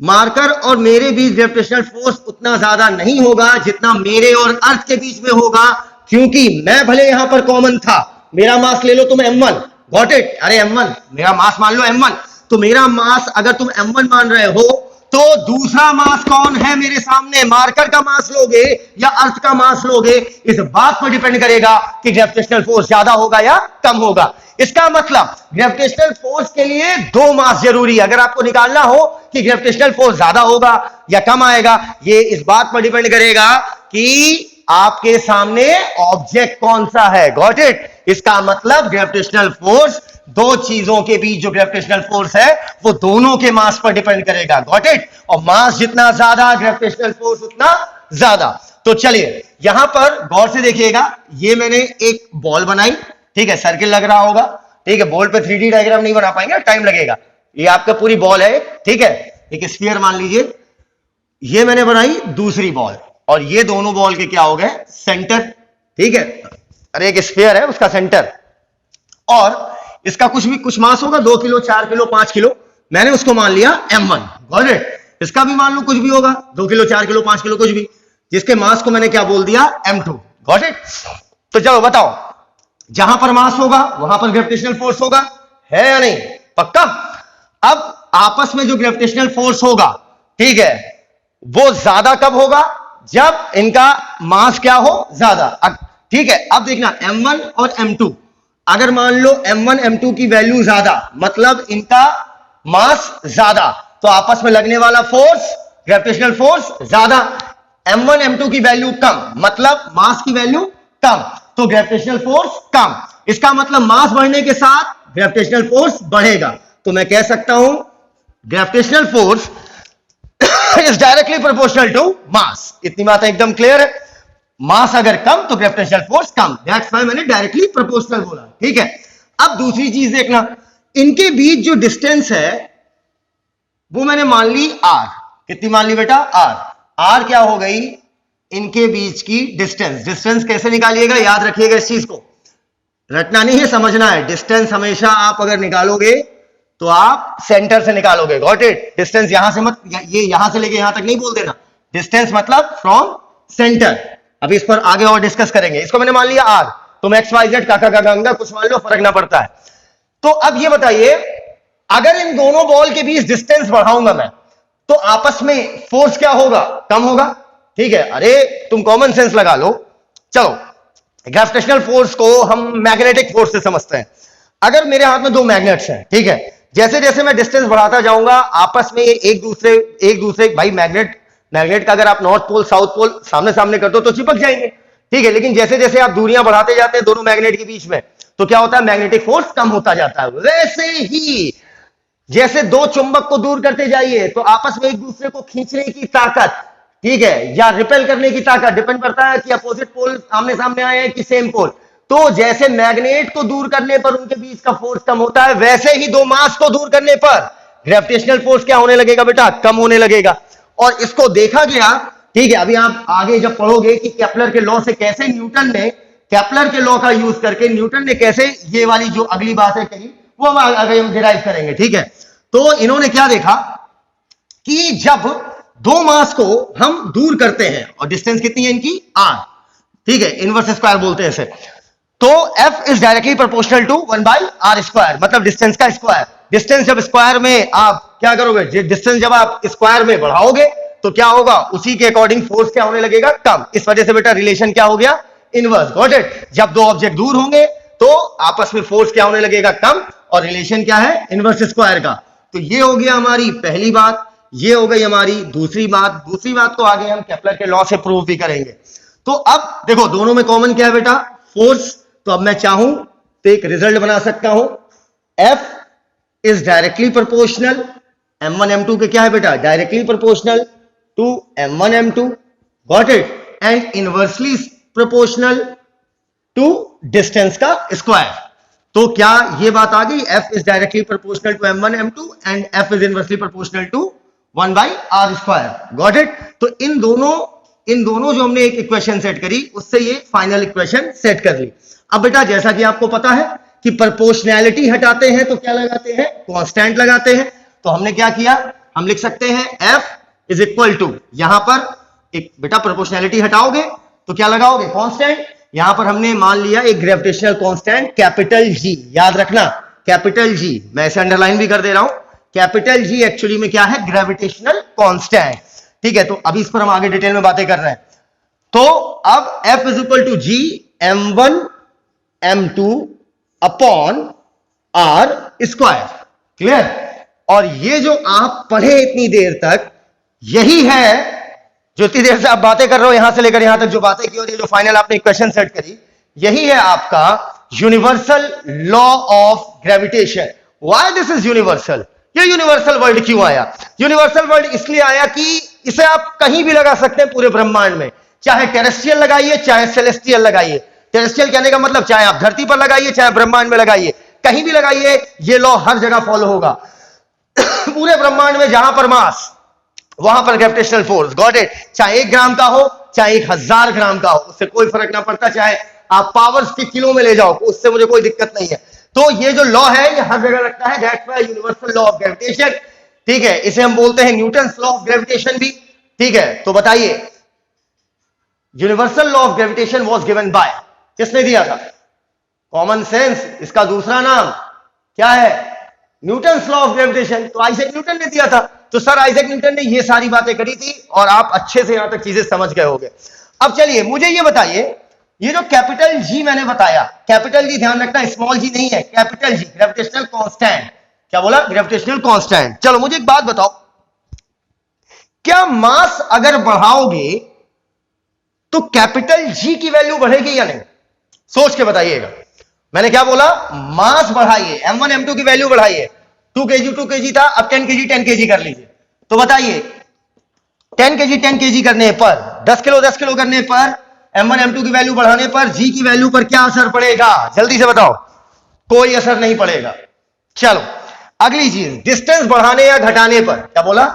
मार्कर और मेरे बीच ग्रेविटेशनल फोर्स उतना ज्यादा नहीं होगा जितना मेरे और अर्थ के बीच में होगा, क्योंकि मैं भले यहां पर कॉमन था। मेरा मास ले लो तुम m1, गॉट इट? अरे m1, मेरा मास मान लो m1। तो मेरा मास अगर तुम m1 मान रहे हो, तो दूसरा मास कौन है मेरे सामने? मार्कर का मास लोगे या अर्थ का मास लोगे, इस बात पर डिपेंड करेगा कि ग्रेविटेशनल फोर्स ज्यादा होगा या कम होगा। इसका मतलब ग्रेविटेशनल फोर्स के लिए 2 मास जरूरी है। अगर आपको निकालना हो कि ग्रेविटेशनल फोर्स ज्यादा होगा या कम आएगा, ये इस बात पर डिपेंड करेगा कि आपके सामने ऑब्जेक्ट कौन सा है। Got it? इसका मतलब ग्रेविटेशनल फोर्स, 2 चीजों के बीच जो ग्रेविटेशनल फोर्स है वो दोनों के मास पर डिपेंड करेगा। Got it? और मास जितना ज्यादा, ग्रेविटेशनल फोर्स उतना ज्यादा। तो चलिए यहां पर गौर से देखिएगा, ये मैंने एक बॉल बनाई। ठीक है, सर्किल लग रहा होगा। ठीक है, बॉल पे 3D डायग्राम नहीं बना पाएंगे, टाइम लगेगा। ये आपका पूरी बॉल है। ठीक है, एक स्फीयर मान लीजिए। ये मैंने बनाई दूसरी बॉल, और ये दोनों बॉल के क्या हो गए? सेंटर। ठीक है, अरे एक स्फीयर है, उसका सेंटर, और इसका कुछ मास होगा, 2 किलो, 4 किलो, 5 किलो। मैंने उसको मान लिया m1। Got it? इसका भी मान लो कुछ भी होगा, 2 किलो, 4 किलो, 5 किलो, कुछ भी, जिसके मास को मैंने क्या बोल दिया? m2। Got it? तो चलो बताओ, जहां पर मास होगा वहां पर ग्रेविटेशनल फोर्स होगा, है या नहीं? पक्का? अब आपस में जो ग्रेविटेशनल फोर्स होगा, ठीक है, वो ज्यादा कब होगा? जब इनका मास क्या हो? ज्यादा। ठीक है, अब देखना m1 और m2, अगर मान लो m1 m2 की वैल्यू ज्यादा, मतलब इनका मास ज्यादा, तो आपस में लगने वाला फोर्स, ग्रेविटेशनल फोर्स ज्यादा। m1 m2 की वैल्यू कम, मतलब मास की वैल्यू कम, तो ग्रेविटेशनल फोर्स कम। इसका मतलब मास बढ़ने के साथ ग्रेविटेशनल फोर्स बढ़ेगा। तो मैं कह सकता हूं gravitational force is directly proportional to mass. इतनी बात एकदम क्लियर है। मास अगर कम तो ग्रेविटेशनल फोर्स कम, दैट्स व्हाई मैंने डायरेक्टली प्रोपोर्शनल बोला। ठीक है, अब दूसरी चीज देखना, इनके बीच जो डिस्टेंस है वो मैंने मान ली r। कितनी मान ली बेटा? r क्या हो गई? इनके बीच की डिस्टेंस। डिस्टेंस कैसे निकालिएगा? याद रखिएगा, इस चीज को रटना नहीं है, समझना है। डिस्टेंस हमेशा आप अगर निकालोगे तो आप सेंटर से निकालोगे। Got it? डिस्टेंस यहां से मत, ये यहां से लेके यहां तक नहीं बोल देना, डिस्टेंस मतलब फ्रॉम सेंटर। अभी इस पर आगे और डिस्कस करेंगे। इसको मैंने मान लिया आर, तुम एक्स वाई जेड काका का गंगा कुछ मान लो, फर्क ना पड़ता है। तो अब ये बताइए, अगर इन दोनों बॉल के बीच डिस्टेंस बढ़ाऊंगा मैं, तो आपस में फोर्स क्या होगा? कम होगा। ठीक है, अरे तुम कॉमन सेंस लगा लो। चलो, ग्रेविटेशनल फोर्स को हम मैग्नेटिक फोर्स से समझते हैं। अगर मेरे हाथ में दो मैग्नेट्स हैं, ठीक है, जैसे जैसे मैं डिस्टेंस बढ़ाता जाऊंगा आपस में एक दूसरे भाई मैग्नेट का अगर आप नॉर्थ पोल साउथ पोल सामने सामने कर दो तो चिपक जाएंगे। ठीक है, लेकिन जैसे जैसे आप दूरियां बढ़ाते जाते हैं दोनों मैग्नेट के बीच में, तो क्या होता है? मैग्नेटिक फोर्स कम होता जाता है। वैसे ही जैसे दो चुंबक को दूर करते जाइए तो आपस में एक दूसरे को खींचने की ताकत, ठीक है, या रिपेल करने की ताकत, डिपेंड करता है कि अपोजिट पोल आमने सामने आए हैं कि सेम पोल। तो जैसे मैग्नेट को दूर करने पर उनके बीच का फोर्स कम होता है, वैसे ही दो मास को दूर करने पर ग्रेविटेशनल फोर्स क्या होने लगेगा बेटा? कम होने लगेगा। और इसको देखा गया, ठीक है, अभी आप आगे जब पढ़ोगे कि केपलर के लॉ से कैसे न्यूटन ने, केपलर के लॉ का यूज करके न्यूटन ने कैसे ये वाली जो अगली बात है कही, वो हम आगे डिराइव करेंगे। ठीक है, तो इन्होंने क्या देखा कि जब दो मास को हम दूर करते हैं, और डिस्टेंस कितनी है इनकी? आर। ठीक है, इनवर्स स्क्वायर बोलते हैं इसे। तो F is directly proportional to 1/r², मतलब डिस्टेंस का स्क्वायर। डिस्टेंस जब स्क्वायर में आप क्या करोगे? डिस्टेंस जब आप स्क्वायर में बढ़ाओगे तो क्या होगा? उसी के अकॉर्डिंग फोर्स क्या होने लगेगा? कम। इस वजह से बेटा रिलेशन क्या हो गया? इनवर्स। Got it? जब दो ऑब्जेक्ट दूर होंगे तो आपस में फोर्स क्या होने लगेगा? कम। और रिलेशन क्या है? इनवर्स स्क्वायर का। तो ये हो गया हमारी पहली बात, ये हो गई हमारी दूसरी बात। दूसरी बात तो आगे हम केपलर के लॉ से प्रूव भी करेंगे। तो अब देखो दोनों में कॉमन क्या है बेटा? फोर्स। तो अब मैं चाहूं तो एक रिजल्ट बना सकता हूं, F is directly proportional, M1 M2 के क्या है बेटा? Directly proportional to M1 M2। Got it? And inversely proportional to distance का स्क्वायर। तो क्या ये बात आ गई? F is directly proportional to M1 M2 and F is inversely proportional to 1/r²। Got it? तो इन दोनों जो हमने एक इक्वेशन सेट करी, उससे ये फाइनल इक्वेशन सेट कर ली। अब बेटा जैसा कि आपको पता है कि प्रोपोर्शनैलिटी हटाते हैं तो क्या लगाते हैं? कांस्टेंट लगाते हैं। तो हमने क्या किया? हम लिख सकते हैं F इज इक्वल टू, यहां पर एक बेटा प्रोपोर्शनैलिटी हटाओगे तो क्या लगाओगे? कांस्टेंट। यहां पर हमने मान लिया एक ग्रेविटेशनल कांस्टेंट कैपिटल G। याद रखना कैपिटल G, मैं इसे अंडरलाइन भी कर दे रहा हूं। कैपिटल G एक्चुअली में क्या है? Gravitational constant. ठीक है, तो अभी इस पर हम आगे डिटेल में बातें कर रहे हैं। तो अब F is equal to G M1 M2 upon r²। Clear? और ये जो आप पढ़े इतनी देर तक, यही है जो इतनी देर से आप बातें कर रहे हो, यहां से लेकर यहां तक जो बातें की और ये जो फाइनल आपने इक्वेशन सेट करी, यही है आपका universal law of gravitation. Why this is universal? ये यूनिवर्सल वर्ड क्यों आया? यूनिवर्सल वर्ड इसलिए आया कि इसे आप कहीं भी लगा सकते हैं पूरे ब्रह्मांड में, चाहे टेरेस्ट्रियल लगाइए चाहे सेलेस्टियल लगाइए। टेरेस्ट्रियल कहने का मतलब चाहे आप धरती पर लगाइए चाहे ब्रह्मांड में लगाइए, कहीं भी लगाइए, ये लॉ हर जगह फॉलो होगा। पूरे ब्रह्मांड में जहां पर मास वहां पर ग्रेविटेशनल फोर्स। Got it? चाहे 1 ग्राम का हो चाहे 1000 ग्राम का हो, उससे कोई फर्क ना पड़ता। चाहे आप पावर्स के किलो में ले जाओ, उससे मुझे कोई दिक्कत नहीं है। तो ये जो लॉ है ये हर जगह लगता है। That's why universal law of gravitation. ठीक है, इसे हम बोलते हैं न्यूटन्स लॉ ऑफ ग्रेविटेशन भी। ठीक है, तो बताइए universal law of gravitation was given by, किसने दिया था? Common sense. इसका दूसरा नाम क्या है? Newton's law of gravitation. तो आइजैक न्यूटन ने दिया था। तो सर आइजैक न्यूटन ने ये सारी बातें करी थी और आप अच्छे से यहां तक चीजें समझ गए होंगे। अब चलिए मुझे ये बताइए, ये जो कैपिटल G मैंने बताया, कैपिटल G ध्यान रखना स्मॉल g नहीं है, कैपिटल G ग्रेविटेशनल कांस्टेंट। क्या बोला? Gravitational constant. चलो मुझे एक बात बताओ, क्या मास अगर बढ़ाओगे तो कैपिटल G की वैल्यू बढ़ेगी या नहीं? सोच के बताइएगा। मैंने क्या बोला? मास बढ़ाइए, M1 M2 की वैल्यू बढ़ाइए। 2 kg था, अब 10 kg 10 kg कर लीजिए। तो बताइए 10 kg करने पर, 10 किलो करने पर, M1 M2 की वैल्यू बढ़ाने पर G की वैल्यू पर क्या असर पड़ेगा? जल्दी से बताओ। कोई असर नहीं पड़ेगा। चलो अगली चीज, डिस्टेंस बढ़ाने या घटाने पर। क्या बोला?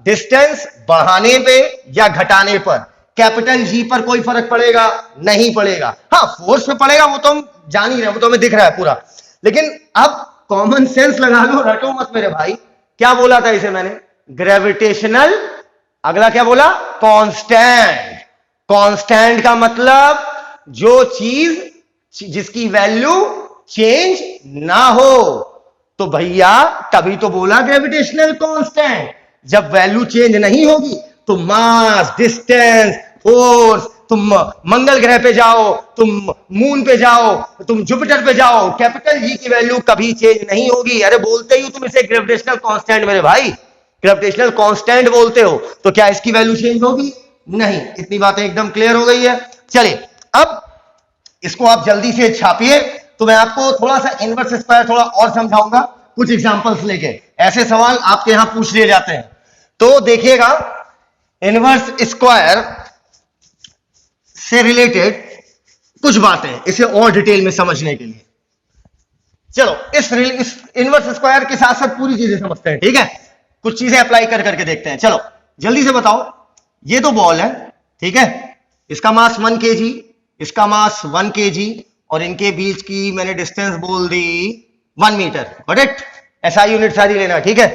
डिस्टेंस बढ़ाने पे या घटाने पर कैपिटल G पर कोई फर्क पड़ेगा? नहीं पड़ेगा। हाँ फोर्स पे पड़ेगा, वो तो हम जान ही रहे हैं, वो तो हमें दिख रहा है पूरा। लेकिन अब कॉमन सेंस लगा लो, रटो मत मेरे भाई। क्या बोला था इसे मैंने? ग्रेविटेशनल, अगला क्या बोला? कांस्टेंट। कांस्टेंट का मतलब जो चीज जिसकी वैल्यू चेंज ना हो, तो भैया तभी तो बोला ग्रेविटेशनल कांस्टेंट। जब वैल्यू चेंज नहीं होगी तो मास, डिस्टेंस, फोर्स, तुम मंगल ग्रह पे जाओ, तुम मून पे जाओ, तुम जुपिटर पे जाओ, कैपिटल जी की वैल्यू कभी चेंज नहीं होगी। अरे बोलते ही हो तुम इसे ग्रेविटेशनल कांस्टेंट मेरे भाई, ग्रेविटेशनल कांस्टेंट बोलते हो, तो क्या इसकी वैल्यू चेंज होगी? नहीं। इतनी बातें एकदम क्लियर हो गई है। चलिए अब इसको आप जल्दी से छापिए, तो मैं आपको थोड़ा सा इनवर्स स्क्वायर थोड़ा और समझाऊंगा कुछ एग्जांपल्स लेके। ऐसे सवाल आपके यहां पूछ लिए जाते हैं, तो देखिएगा इनवर्स स्क्वायर से रिलेटेड कुछ बातें इसे और डिटेल में समझने के लिए। चलो इस इनवर्स स्क्वायर के साथ साथ पूरी चीजें समझते हैं, ठीक है? कुछ चीजें अप्लाई करके देखते हैं। चलो जल्दी से बताओ, ये तो बॉल है, ठीक है? इसका मास 1 kg, इसका मास 1 kg, और इनके बीच की मैंने डिस्टेंस बोल दी 1 मीटर। करेक्ट? एसआई यूनिट सारी लेना, ठीक है?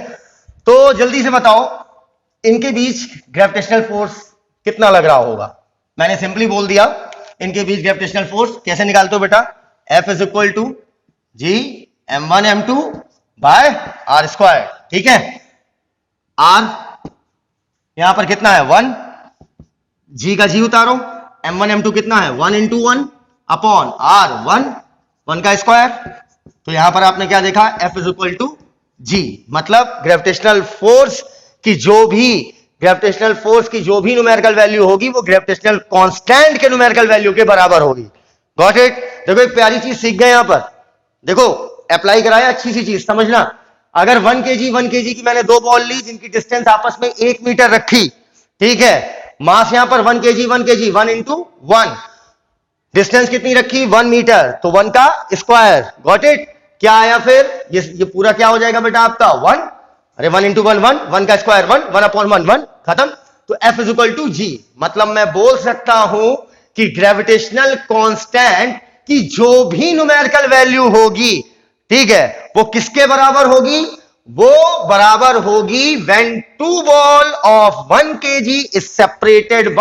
तो जल्दी से बताओ इनके बीच ग्रेविटेशनल फोर्स कितना लग रहा होगा? मैंने सिंपली बोल दिया इनके बीच ग्रेविटेशनल फोर्स। कैसे निकालते हो बेटा? F is equal to G m1 m2 by r square, ठीक है? r यहां पर कितना है? 1, g का g उतारो, m1 m2 कितना है? 1 इंटू 1 अपॉन r 1 का स्क्वायर। तो यहां पर आपने क्या देखा? F is equal to g, मतलब ग्रेविटेशनल फोर्स की जो भी न्यूमेरिकल वैल्यू होगी वो ग्रेविटेशनल कांस्टेंट के न्यूमेरिकल वैल्यू के बराबर होगी। Got it? देखो एक प्यारी चीज सीख गए यहां पर, देखो अप्लाई कराया, अच्छी सी चीज समझना। अगर 1 kg की मैंने दो बॉल ली जिनकी डिस्टेंस आपस में 1 मीटर रखी, ठीक है? मास यहां पर 1 kg 1 इंटू 1, डिस्टेंस कितनी रखी? 1 मीटर, तो 1 का स्क्वायर। Got it? क्या आया फिर? ये पूरा क्या हो जाएगा बेटा आपका? 1। अरे 1 इंटू 1 1 का स्क्वायर 1 अपॉन 1 खत्म। तो F इज इक्वल टू जी, मतलब मैं बोल सकता हूं कि ग्रेविटेशनल कांस्टेंट की जो भी न्यूमेरिकल वैल्यू होगी, ठीक है, वो किसके बराबर होगी? वो बराबर होगी when two ball of 1 kg is separated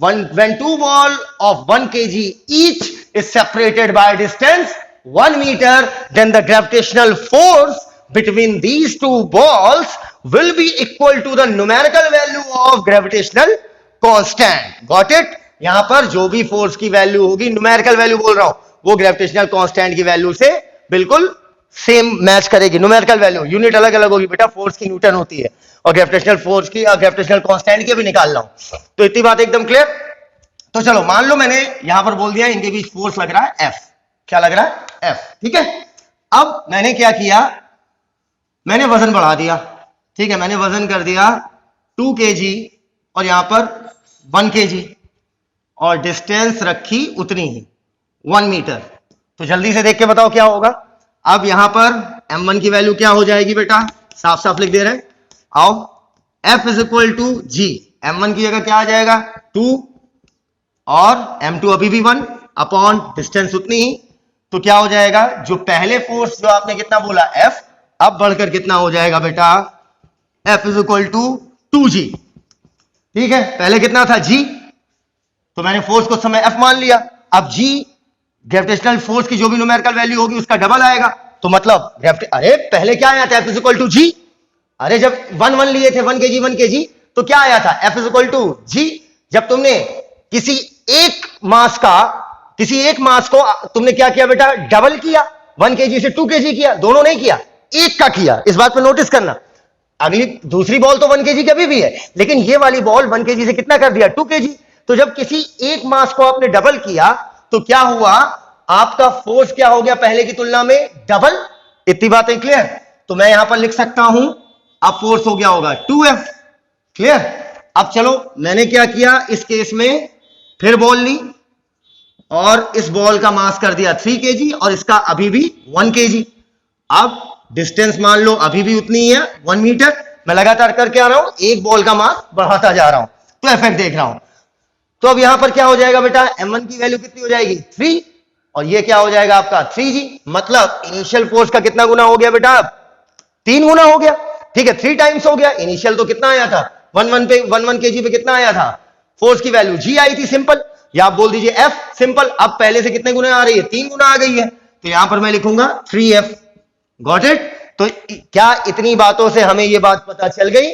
when two ball of 1 kg each is separated by distance 1 meter, then the gravitational force between these two balls will be equal to the numerical value of gravitational constant. Got it? यहां पर जो भी फोर्स की वैल्यू होगी, न्यूमेरिकल वैल्यू बोल रहा हूं, वो ग्रेविटेशनल कांस्टेंट की वैल्यू से बिल्कुल सेम मैच करेगी। न्यूमेरिकल वैल्यू यूनिट अलग अलग होगी बेटा, फोर्स की न्यूटन होती है और ग्रेविटेशनल फोर्स की और ग्रेविटेशनल कांस्टेंट की भी निकाल रहा हूं। तो इतनी बात एकदम क्लियर। तो चलो मान लो मैंने यहां पर बोल दिया इनके बीच फोर्स लग रहा है F। क्या लग रहा है? F, ठीक है? अब मैंने क्या किया? मैंने वजन बढ़ा दिया, ठीक है? मैंने वजन कर दिया 2 kg और यहां पर 1 kg, और डिस्टेंस रखी उतनी ही 1 मीटर। तो जल्दी से देख के बताओ क्या होगा। अब यहां पर m1 की वैल्यू क्या हो जाएगी बेटा? साफ साफ लिख दे रहे हैं, आओ। F is equal to G, m1 की जगह क्या आ जाएगा? 2, और m2 अभी भी 1 अपॉन डिस्टेंस उतनी ही। तो क्या हो जाएगा? जो पहले फोर्स जो आपने कितना बोला F, अब बढ़कर कितना हो जाएगा बेटा? F is equal to 2g, ठीक है? पहले कितना था? G, तो मैंने फोर्स को समय F मान लिया। अब G ग्रेविटेशनल फोर्स की जो भी न्यूमेरिकल वैल्यू होगी उसका डबल आएगा। तो मतलब अरे पहले क्या आया था? F is equal to G। अरे जब 1 लिए थे 1 kg तो क्या आया था? F is equal to G। जब तुमने किसी एक मास को तुमने क्या किया बेटा? डबल किया, 1 kg से 2 kg किया, दोनों नहीं किया, एक का किया। इस बात पे नोटिस करना। अगली दूसरी बॉल तो 1 kg की अभी भी है, लेकिन ये वाली बॉल 1 kg से कितना कर दिया? 2 kg। तो जब किसी एक मास को आपने डबल किया तो क्या हुआ? आपका फोर्स क्या हो गया? पहले की तुलना में डबल। इतनी बातें क्लियर? तो मैं यहां पर लिख सकता हूं, अब फोर्स हो गया होगा 2F। क्लियर? अब चलो मैंने क्या किया इस केस में, फिर बॉल ली और इस बॉल का मास कर दिया 3 kg और इसका अभी भी 1 kg। अब डिस्टेंस मान लो अभी भी उतनी ही है 1 मीटर। मैं लगातार करके आ रहा हूं, एक बॉल का मास बढ़ाता जा रहा हूं, तो इफेक्ट देख रहा हूं। तो अब यहां पर क्या हो जाएगा बेटा? m1 की वैल्यू कितनी हो जाएगी? 3, और ये क्या हो जाएगा आपका 3g। मतलब इनिशियल फोर्स का कितना गुना हो गया बेटा? 3 गुना हो गया। ठीक है, 3 टाइम्स हो गया। इनिशियल तो कितना आया था? 1 केजी पे कितना आया था? फोर्स की वैल्यू g आई थी, सिंपल। या आप बोल दीजिए f, सिंपल। अब पहले से कितने गुना आ रही है? 3 गुना आ गई है, तो यहां पर मैं लिखूंगा 3f। Got it? तो क्या इतनी बातों से हमें यह बात पता चल गई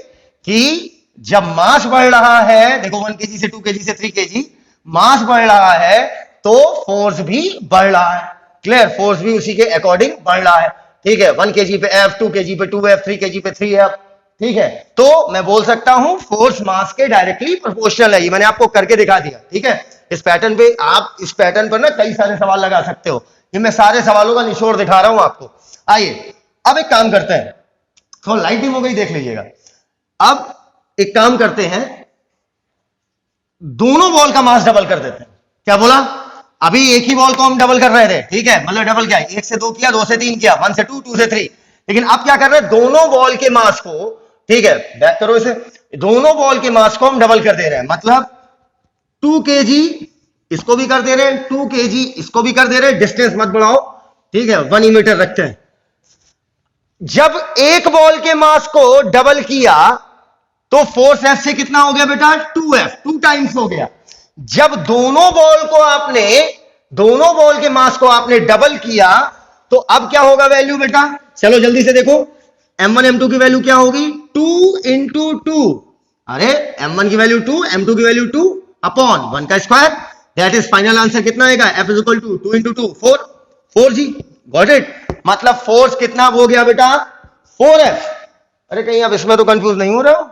कि जब मास बढ़ रहा है, देखो 1 केजी से 2 केजी से 3 केजी मास बढ़ रहा है, तो फोर्स भी बढ़ रहा है। क्लियर? फोर्स भी उसी के अकॉर्डिंग बढ़ रहा है। ठीक है, 1 केजी पे f, 2 केजी पे 2f, 3 केजी पे 3f। ठीक है, तो मैं बोल सकता हूं फोर्स मास के डायरेक्टली प्रोपोर्शनल है। ये मैंने आपको करके दिखा दिया। ठीक है, इस पैटर्न पे आप इस पैटर्न पर ना कई सारे सवाल लगा सकते हो। ये मैं सारे सवालों का निचोड़ दिखा रहा हूं आपको। आइए अब एक काम करते हैं, थोड़ा लाइट डिम हो गई, देख लीजिएगा। अब एक काम करते हैं, दोनों बॉल का मास डबल कर देते हैं। क्या बोला? अभी एक ही बॉल को हम डबल कर रहे थे। ठीक है, मतलब डबल क्या है? 1 से 2 किया, 2 से 3 किया, 1 से 2, 2 से 3। लेकिन अब क्या कर रहे हैं? दोनों बॉल के मास को, ठीक है, बैक करो इसे, दोनों बॉल के मास को हम डबल कर दे रहे हैं। मतलब 2 केजी इसको भी कर दे रहे हैं, 2 केजी इसको भी कर दे रहे हैं। डिस्टेंस मत बढ़ाओ, ठीक है, 1 मीटर रखते हैं। जब एक बॉल के मास को डबल किया तो फोर्स एफ से कितना हो गया बेटा? 2f, 2 टाइम्स हो गया। जब दोनों बॉल के मास को आपने डबल किया तो अब क्या होगा वैल्यू बेटा? चलो जल्दी से देखो, m1 m2 की वैल्यू क्या होगी? 2 इंटू 2। अरे m1 की वैल्यू 2, m2 की वैल्यू 2 अपॉन 1 का square. That is final answer कितना आएगा? f is equal to 2 into 2, 4g। Got it? मतलब फोर्स कितना हो गया बेटा? 4f। अरे कहीं आप इसमें तो कंफ्यूज नहीं हो रहे हो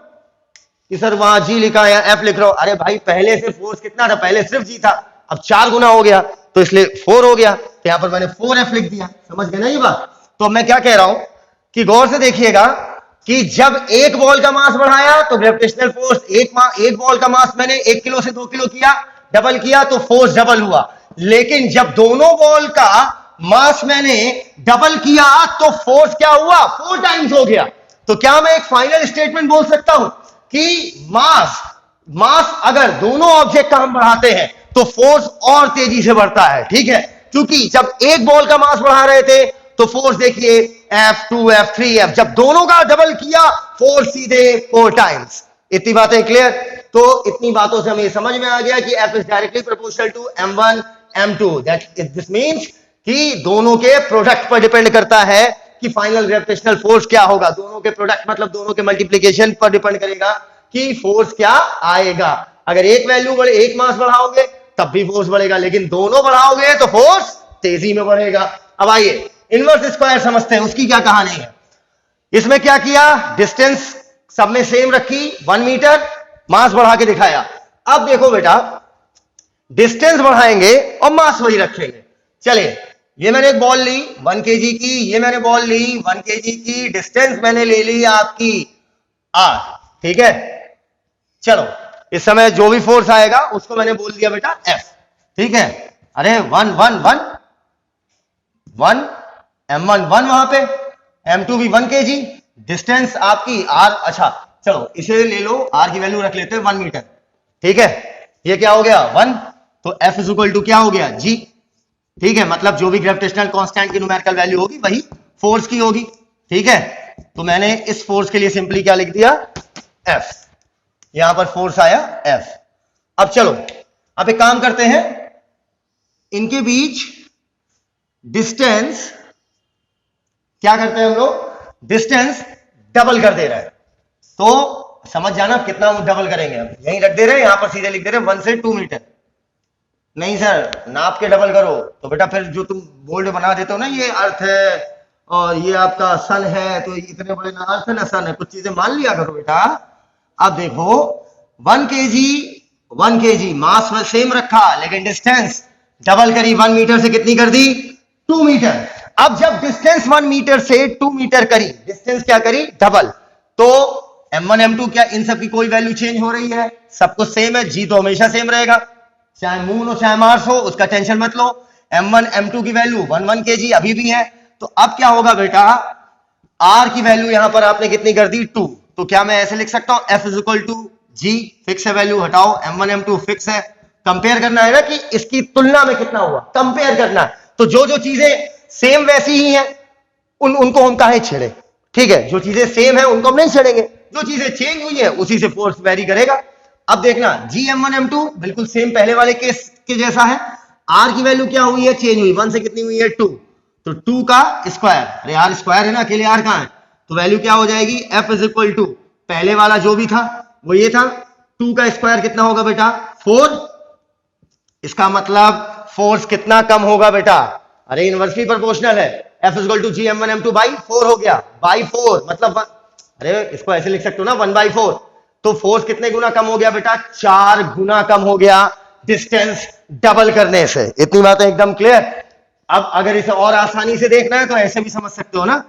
कि सर वहां जी लिखा है या एफ लिख रहा हो? अरे भाई पहले से फोर्स कितना था? पहले सिर्फ जी था, अब 4 गुना हो गया तो इसलिए 4 हो गया, तो यहां पर मैंने 4f लिख दिया। समझ गए ना ये बात? तो मैं क्या कह रहा हूं कि गौर से देखिएगा कि जब एक बॉल का मास बढ़ाया तो ग्रेविटेशनल फोर्स, एक बॉल का मास मैंने 1 किलो से 2 किलो किया, डबल किया तो फोर्स डबल हुआ। लेकिन जब दोनों बॉल का मास मैंने डबल किया तो फोर्स क्या हुआ? 4 टाइम्स हो गया। तो क्या मैं एक फाइनल स्टेटमेंट बोल सकता हूं कि मास अगर दोनों ऑब्जेक्ट का हम बढ़ाते हैं तो फोर्स और तेजी से बढ़ता है। ठीक है, क्योंकि जब एक बॉल का मास बढ़ा रहे थे तो फोर्स देखिए F, 2F, 3F, जब दोनों का डबल किया फोर्स सीधे 4 टाइम्स। इतनी बातें क्लियर? तो इतनी बातों से हमें समझ में आ गया कि F is directly proportional to m1 m2। This means कि दोनों के प्रोडक्ट पर डिपेंड करता है कि फाइनल ग्रेविटेशनल फोर्स क्या होगा। दोनों के प्रोडक्ट मतलब दोनों के मल्टीप्लिकेशन पर डिपेंड करेगा कि फोर्स क्या आएगा। अगर एक वैल्यू बढ़े, एक मास बढ़ाओगे तब भी फोर्स बढ़ेगा, लेकिन दोनों बढ़ाओगे तो फोर्स तेजी में बढ़ेगा। अब आइए इनवर्स स्क्वायर समझते हैं, उसकी क्या कहानी है। इसमें क्या किया? डिस्टेंस सब में सेम रखी 1 मीटर, मास बढ़ा के दिखाया। अब देखो बेटा, डिस्टेंस बढ़ाएंगे और मास वही रखेंगे। चलिए, ये मैंने एक बॉल ली 1 केजी की, ये मैंने बॉल ली 1 केजी की, डिस्टेंस मैंने ले ली आपकी r। ठीक है, चलो इस समय जो भी फोर्स आएगा उसको मैंने बोल दिया बेटा F। ठीक है, अरे 1 1 1 1 m1 1 वहां पे, m2 भी 1 केजी, डिस्टेंस आपकी r। अच्छा चलो इसे ले लो, r की वैल्यू रख लेते हैं 1 मीटर। ठीक है, ये क्या हो गया 1, तो F इज इक्वल टू क्या हो गया? g। ठीक है, मतलब जो भी ग्रेविटेशनल कांस्टेंट की न्यूमेरिकल वैल्यू होगी वही फोर्स की होगी। ठीक है, तो मैंने इस फोर्स के लिए सिंपली क्या लिख दिया? F। यहां पर फोर्स आया F। अब चलो, अब एक काम करते हैं, इनके बीच डिस्टेंस क्या करते हैं हम लोग? डिस्टेंस डबल कर दे रहे हैं। तो समझ जाना कितना डबल करेंगे हम। यहीं रख दे रहे हैं, यहां पर सीधे लिख दे रहे हैं 1 से 2 मीटर। नहीं सर, नाप के डबल करो तो बेटा फिर जो तुम बोल्ड बना देते हो ना, ये अर्थ है और ये आपका सन है, तो इतने बड़े ना अर्थ है ना सन है, कुछ चीजें मान लिया करो बेटा। अब देखो 1 केजी मास में सेम रखा, लेकिन डिस्टेंस डबल करी, 1 मीटर से कितनी कर दी? 2 मीटर। अब जब डिस्टेंस 1 मीटर से 2 मीटर करी, डिस्टेंस क्या करी? डबल। तो m1 m2 क्या इन सब की कोई वैल्यू चेंज हो रही है? सब कुछ सेम है, जी तो हमेशा सेम रहेगा, चाहे मून हो चाहे मार्स हो, उसका टेंशन मत लो। m1 m2 की वैल्यू 1 1 केजी अभी भी है। तो अब क्या होगा बेटा? r की वैल्यू यहां पर आपने कितनी कर दी? 2। तो क्या मैं ऐसे लिख सकता हूं F is equal to G, fix है वैल्यू, हटाओ m1 m2 फिक्स है, कंपेयर करना है ना कि इसकी तुलना में कितना हुआ, कंपेयर करना है। तो जो जो चीजें सेम वैसी ही हैं उनको हम काहे छेड़े, ठीक है, जो चीजें सेम है उनको हम नहीं छेड़ेंगे, जो चीजें चेंज हुई है उसी से फोर्स वेरी करेगा। अब देखना GM1M2 बिल्कुल सेम पहले वाले केस के जैसा है। R की वैल्यू क्या हुई है, चेंज हुई, 1 से कितनी हुई है 2, तो 2 का स्क्वायर, अरे R स्क्वायर है ना, अकेले R कहां है, तो वैल्यू क्या हो जाएगी F इज इक्वल टू पहले वाला जो भी था वो ये था, 2 का स्क्वायर कितना होगा बेटा 4, इसका मतलब फोर्स कितना कम होगा बेटा, अरे इनवर्सली प्रोपोर्शनल है, F is equal to GM1M2 by 4 हो गया, बाई 4 मतलब अरे इसको ऐसे लिख सकते हो ना 1/4, तो फोर्स कितने गुना कम हो गया बेटा, 4 गुना कम हो गया डिस्टेंस डबल करने से। इतनी बातें एकदम क्लियर। अब अगर इसे और आसानी से देखना है तो ऐसे भी समझ सकते हो ना,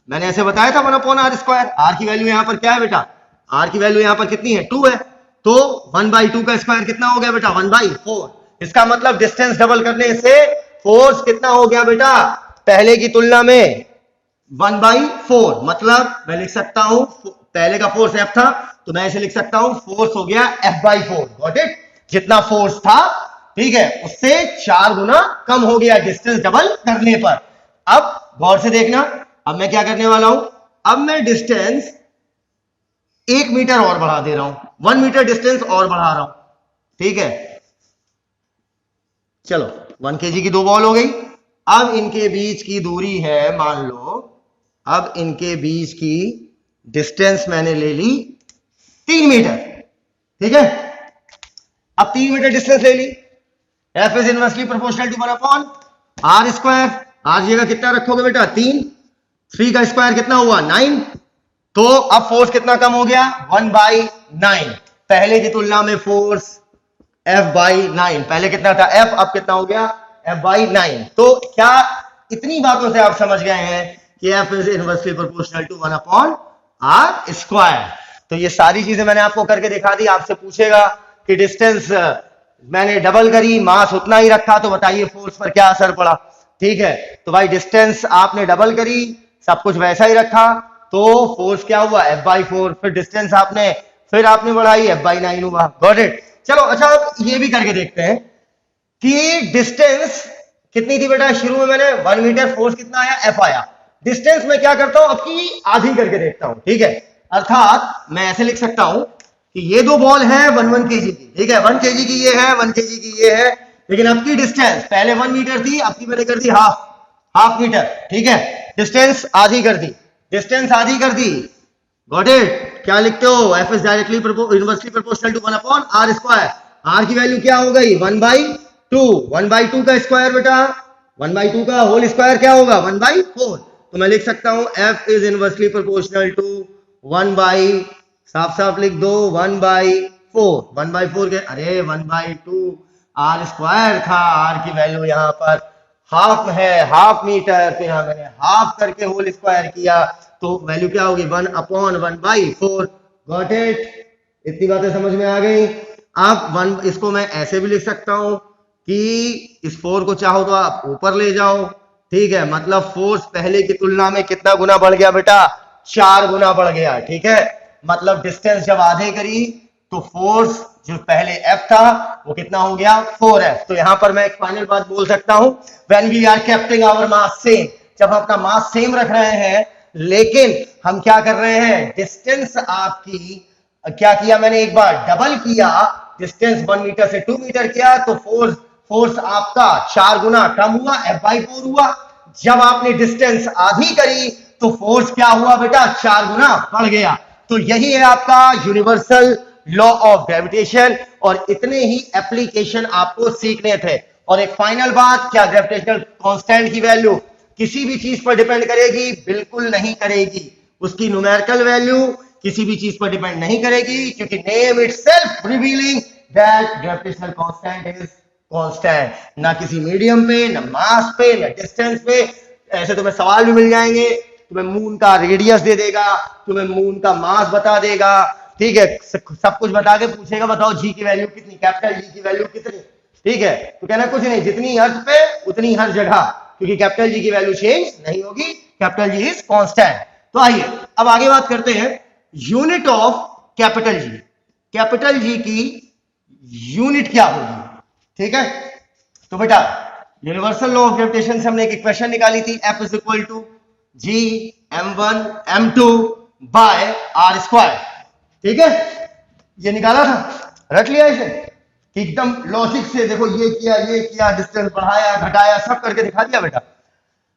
मैंने ऐसे बताया था 1/r², r की वैल्यू यहां पर क्या है बेटा, r की वैल्यू यहां पर कितनी है 2 है, तो 1/2 का स्क्वायर कितना हो गया बेटा 1/4, इसका मतलब डिस्टेंस डबल करने से फोर्स कितना हो गया बेटा पहले की तुलना में 1/4, मतलब मैं लिख सकता हूं पहले का फोर्स F था तो मैं ऐसे लिख सकता हूं फोर्स हो गया F/4, गॉट इट, जितना फोर्स था ठीक है उससे 4 गुना कम हो गया डिस्टेंस डबल करने पर। अब गौर से देखना, अब मैं क्या करने वाला हूं, अब मैं डिस्टेंस 1 मीटर और बढ़ा दे रहा हूं, 1 मीटर डिस्टेंस और बढ़ा रहा हूं, ठीक है, चलो 1 kg की 2 बॉल हो गई। अब इनके बीच की दूरी है मान लो, अब इनके बीच की डिस्टेंस मैंने ले ली 3 मीटर, ठीक है, अब 3 मीटर डिस्टेंस ले ली, F is inversely proportional to 1/r², r जगह कितना रखोगे बेटा 3 का स्क्वायर कितना हुआ 9, तो अब फोर्स कितना कम हो गया 1/9, पहले की तुलना में फोर्स F/9, पहले कितना था F, अब कितना हो गया F/9। तो क्या इतनी बातों से आप समझ गए हैं कि F is inversely proportional to 1/r²। तो ये सारी चीजें मैंने आपको करके दिखा दी। आपसे पूछेगा कि डिस्टेंस मैंने डबल करी, मास उतना ही रखा, तो बताइए फोर्स पर क्या असर पड़ा, ठीक है, तो भाई डिस्टेंस आपने डबल करी, सब कुछ वैसा ही रखा, तो फोर्स क्या हुआ F/4, फिर डिस्टेंस आपने बढ़ाई F/9 हुआ, गॉट इट। चलो अच्छा ये भी करके देखते हैं कि डिस्टेंस कितनी थी बेटा, शुरू में मैंने 1 मीटर, फोर्स कितना आया F आया, डिस्टेंस में क्या करता हूं आपकी आधी करके देखता हूं, ठीक है, अर्थात मैं ऐसे लिख सकता हूं कि ये 2 बॉल है 1 kg की, ठीक है, 1 kg की ये है, 1 kg की ये है, लेकिन अब की डिस्टेंस पहले 1 मीटर थी, अब की मैंने कर दी हाफ मीटर, ठीक है, डिस्टेंस आधी कर दी, गॉट इट। क्या लिखते हो, F is directly inversely proportional to 1/r², r की वैल्यू क्या हो गई 1/2 का स्क्वायर बेटा, 1/2 का होल स्क्वायर क्या होगा 1/4, तो मैं लिख सकता हूं F is inversely proportional to 1/, साफ लिख दो 1/4, 1/4 के, अरे 1/2 r² था, r की वैल्यू यहां पर हाफ है, हाफ मीटर, फिर मैंने हाफ करके होल स्क्वायर किया, तो वैल्यू क्या होगी 1/1/4, गॉट इट। इतनी बातें समझ में आ गई। अब इसको मैं ऐसे भी लिख सकता हूं कि इस 4 को चाहो तो आप ऊपर ले जाओ, ठीक है, मतलब फोर्स पहले की तुलना में कितना गुना बढ़ गया बेटा 4 गुना बढ़ गया, ठीक है, मतलब डिस्टेंस जब आधे करी तो फोर्स जो पहले F था वो कितना हो गया 4F। तो यहां पर मैं एक फाइनल बात बोल सकता हूं, when we are keeping our mass same, जब हम अपना मास सेम रख रहे हैं लेकिन हम क्या कर रहे हैं, डिस्टेंस आपकी क्या किया मैंने, एक बार डबल किया, डिस्टेंस 1 मीटर से 2 मीटर किया, तो फोर्स आपका 4 गुना कम हुआ, F/4 हुआ। जब आपने डिस्टेंस आधी करी तो फोर्स क्या हुआ बेटा 4 गुना बढ़ गया। तो यही है आपका यूनिवर्सल लॉ ऑफ ग्रेविटेशन, और इतने ही एप्लीकेशन आपको सीखने थे। और एक फाइनल बात, क्या ग्रेविटेशनल कांस्टेंट की वैल्यू किसी भी चीज पर डिपेंड करेगी? बिल्कुल नहीं करेगी। उसकी न्यूमेरिकल वैल्यू किसी भी चीज पर डिपेंड नहीं करेगी, क्योंकि name itself revealing that gravitational constant is constant. ना किसी मीडियम पे, ना मास पे, ना डिस्टेंस पे। ऐसे तुम्हें सवाल भी मिल जाएंगे, तुम्हें मून का रेडियस दे देगा, तुम्हें मून का मास बता देगा, ठीक है, सब कुछ बता के पूछेगा बताओ जी की वैल्यू कितनी, कैपिटल जी की वैल्यू कितनी, ठीक है, तो कहना कुछ नहीं, जितनी अर्थ पे उतनी हर जगह, क्योंकि कैपिटल जी की वैल्यू चेंज नहीं होगी, कैपिटल जी इज कांस्टेंट। तो आइए अब आगे बात करते हैं unit of capital G. Capital जी की यूनिट क्या होगी? ठीक है, तो बेटा यूनिवर्सल लॉ ऑफ ग्रेविटेशन से हमने एक इक्वेशन निकाली थी, F is equal to G m1 m2 by R square. ठीक है, ये निकाला था, रट लिया इसे कि एकदम लॉजिक से देखो ये किया, डिस्टेंस बढ़ाया घटाया सब करके दिखा दिया बेटा।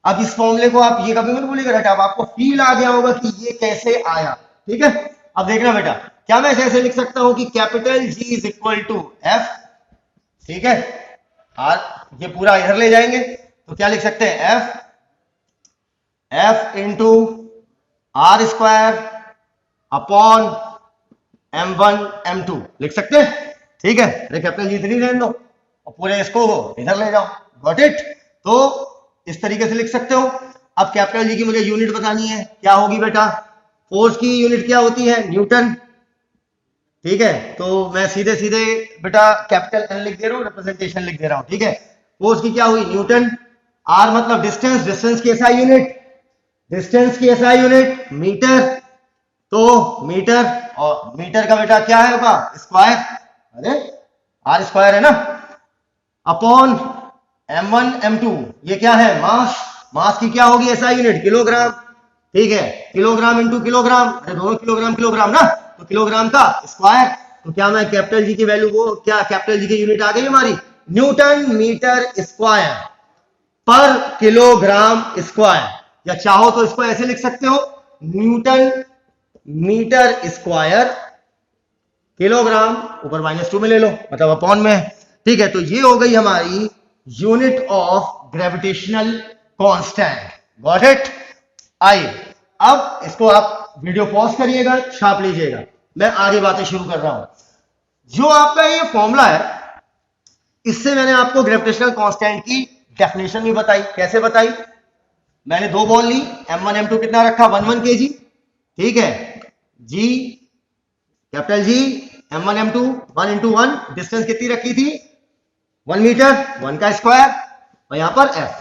अब इस फॉर्मूले को आप ये कभी मत भूलिएगा बेटा, अब आपको फील आ गया होगा कि ये कैसे आया। ठीक है, अब देखना बेटा, क्या मैं ऐसे लिख सकता हूं कि capital G is equal to F, ठीक है, और ये पूरा इधर ले जाएंगे तो क्या लिख सकते हैं, F into R square upon m1 m2 लिख सकते हैं। ठीक है, कैपिटल G इधर रहने दो और पूरे इसको इधर ले जाओ, गॉट इट। तो इस तरीके से लिख सकते हो। अब कैपिटल जी की मुझे यूनिट बतानी है, क्या होगी बेटा, फोर्स की यूनिट क्या होती है, न्यूटन। ठीक है, तो मैं सीधे सीधे बेटा कैपिटल एन लिख दे रहा हूं, रिप्रेजेंटेशन लिख दे रहा हूं। ठीक है, फोर्स की क्या हुई, न्यूटन। आर मतलब डिस्टेंस, डिस्टेंस की एसआई यूनिट, डिस्टेंस की एसआई यूनिट मीटर, तो मीटर, और मीटर का बेटा क्या है होगा, स्क्वायर, अरे आर स्क्वायर है ना, अपॉन m1 m2, ये क्या है, मास, मास की क्या होगी एसआई यूनिट, किलोग्राम। ठीक है, किलोग्राम इंटू किलोग्राम, अरे दोनों किलोग्राम किलोग्राम ना, तो किलोग्राम का स्क्वायर। तो क्या मैं कैपिटल जी की वैल्यू वो क्या कैपिटल जी की यूनिट आ गई हमारी, न्यूटन मीटर स्क्वायर पर किलोग्राम स्क्वायर, या चाहो तो इसको ऐसे लिख सकते हो, न्यूटन मीटर स्क्वायर किलोग्राम, ऊपर -2 में ले लो, मतलब अपॉन में। ठीक है, तो ये हो गई हमारी unit of gravitational constant, got it. आइए अब इसको आप वीडियो पॉज करिएगा, छाप लीजिएगा, मैं आगे बातें शुरू कर रहा हूं। जो आपका ये फॉर्मूला है, इससे मैंने आपको ग्रेविटेशनल कांस्टेंट की डेफिनेशन भी बताई। कैसे बताई, मैंने दो बॉल ली, m1 m2 कितना रखा, 11 kg। ठीक है, G capital G m1 m2 1 into 1, distance कितनी रखी थी, 1 मीटर, 1 का स्क्वायर, और यहां पर f,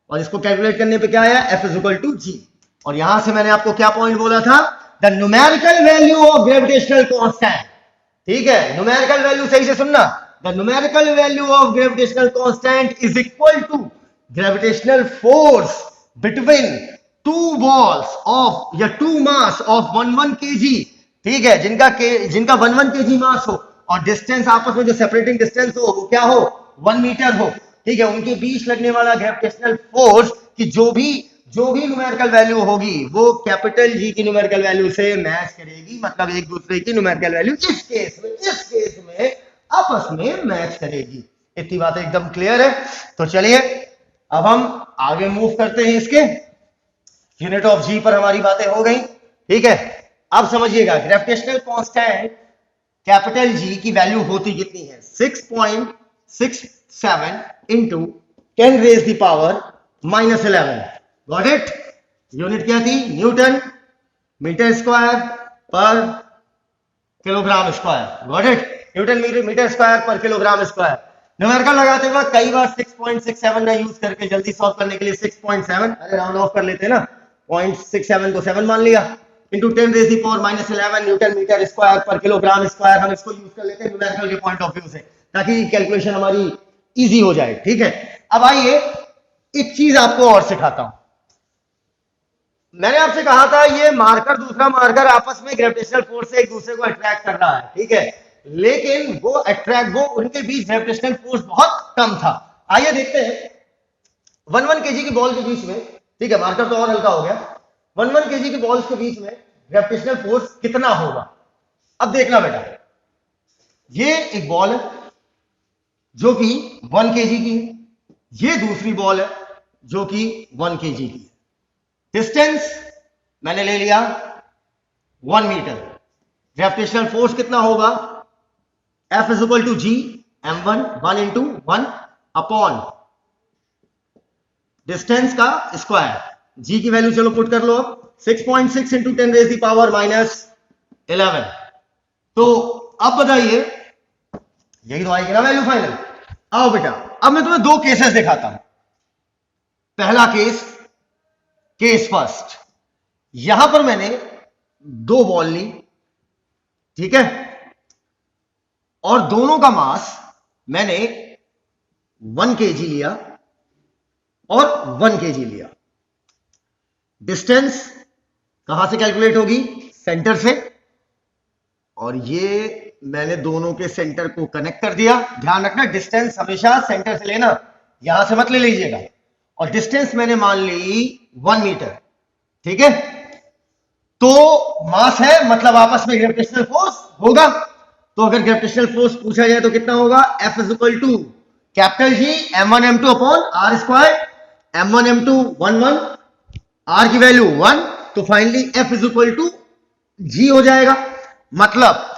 और इसको कैलकुलेट करने पे क्या आया, f is equal to G. और यहां से मैंने आपको क्या पॉइंट बोला था, the numerical value of gravitational constant. ठीक है, न्यूमेरिकल वैल्यू सही से सुनना, the numerical value of gravitational constant is equal to gravitational force between two balls of या टू मास ऑफ 1 kg। ठीक है, जिनका 1 kg मास हो और डिस्टेंस आपस में जो सेपरेटिंग डिस्टेंस हो वो क्या हो, 1 मीटर हो। ठीक है, उनके बीच लगने वाला ग्रेविटेशनल फोर्स की जो भी न्यूमेरिकल वैल्यू होगी वो कैपिटल जी की न्यूमेरिकल वैल्यू से मैच करेगी, मतलब एक दूसरे की न्यूमेरिकल वैल्यू इस केस में आपस में मैच करेगी। इतनी बातें एकदम क्लियर है। तो चलिए अब हम आगे मूव करते हैं, इसके यूनिट ऑफ जी पर हमारी बातें हो गई। ठीक है, अब समझिएगा ग्रेविटेशनल कांस्टेंट कैपिटल जी की वैल्यू होती कितनी है, 6.67 into 10 raise the power -11। Got it. Unit क्या थी, न्यूटन मीटर स्क्वायर पर kilogram square. Got it, newton metre square पर किलोग्राम स्क्वायर। न्यूमेरिकल लगाते वक्त कई बार 6.67 ना यूज करके जल्दी सॉल्व करने के लिए 6.7, अरे राउंड ऑफ कर लेते ना, 0.67 को 7 मान लिया, into 10 raise the power -11 newton metre square पर किलोग्राम स्क्वायर। हम इसको यूज कर लेते हैं न्यूमेरिकल के पॉइंट ऑफ व्यू से, ताकि कैलकुलेशन हमारी इजी हो जाए। ठीक है, अब आइए एक चीज आपको और सिखाता हूं। मैंने आपसे कहा था ये मार्कर दूसरा मार्कर आपस में ग्रेविटेशनल फोर्स से एक दूसरे को अट्रैक्ट कर रहा है। ठीक है, लेकिन वो उनके बीच ग्रेविटेशनल फोर्स बहुत कम था। आइए देखते हैं 1 kg की बॉल के बीच में, ठीक है मार्कर तो और हल्का हो गया, 1 kg की बॉल्स के बीच में ग्रेविटेशनल फोर्स कितना होगा। अब देखना बेटा, ये एक बॉल है जो कि 1 kg की है, ये दूसरी बॉल है जो कि 1 kg की है। डिस्टेंस मैंने ले लिया 1 मीटर, ग्रेविटेशनल फोर्स कितना होगा, F is equal to G m1 1 into 1 upon distance का स्क्वायर। जी की वैल्यू चलो पुट कर लो, 6.6 इंटू 10 रेज द पावर -11। तो अब बताइए, यही तो आएगी ना वैल्यू फाइनल। आओ बेटा, अब मैं तुम्हें दो केसेस दिखाता हूं। पहला केस फर्स्ट, यहां पर मैंने दो बॉल ली, ठीक है, और दोनों का मास मैंने 1 kg लिया और 1 kg लिया, डिस्टेंस कहां से कैलकुलेट होगी? सेंटर से, और ये मैंने दोनों के सेंटर को कनेक्ट कर दिया। ध्यान रखना डिस्टेंस हमेशा सेंटर से लेना, यहां से मत ले लीजिएगा। और डिस्टेंस मैंने मान ली 1 मीटर, ठीक है। तो मास है, मतलब आपस में ग्रेविटेशनल फोर्स होगा। तो अगर ग्रेविटेशनल फोर्स पूछा जाए तो कितना होगा? F is equal to capital G m1 m2 upon r square, m1 m2 1 1, r की वैल्यू 1, तो finally F is equal to G हो जाएगा। मतलब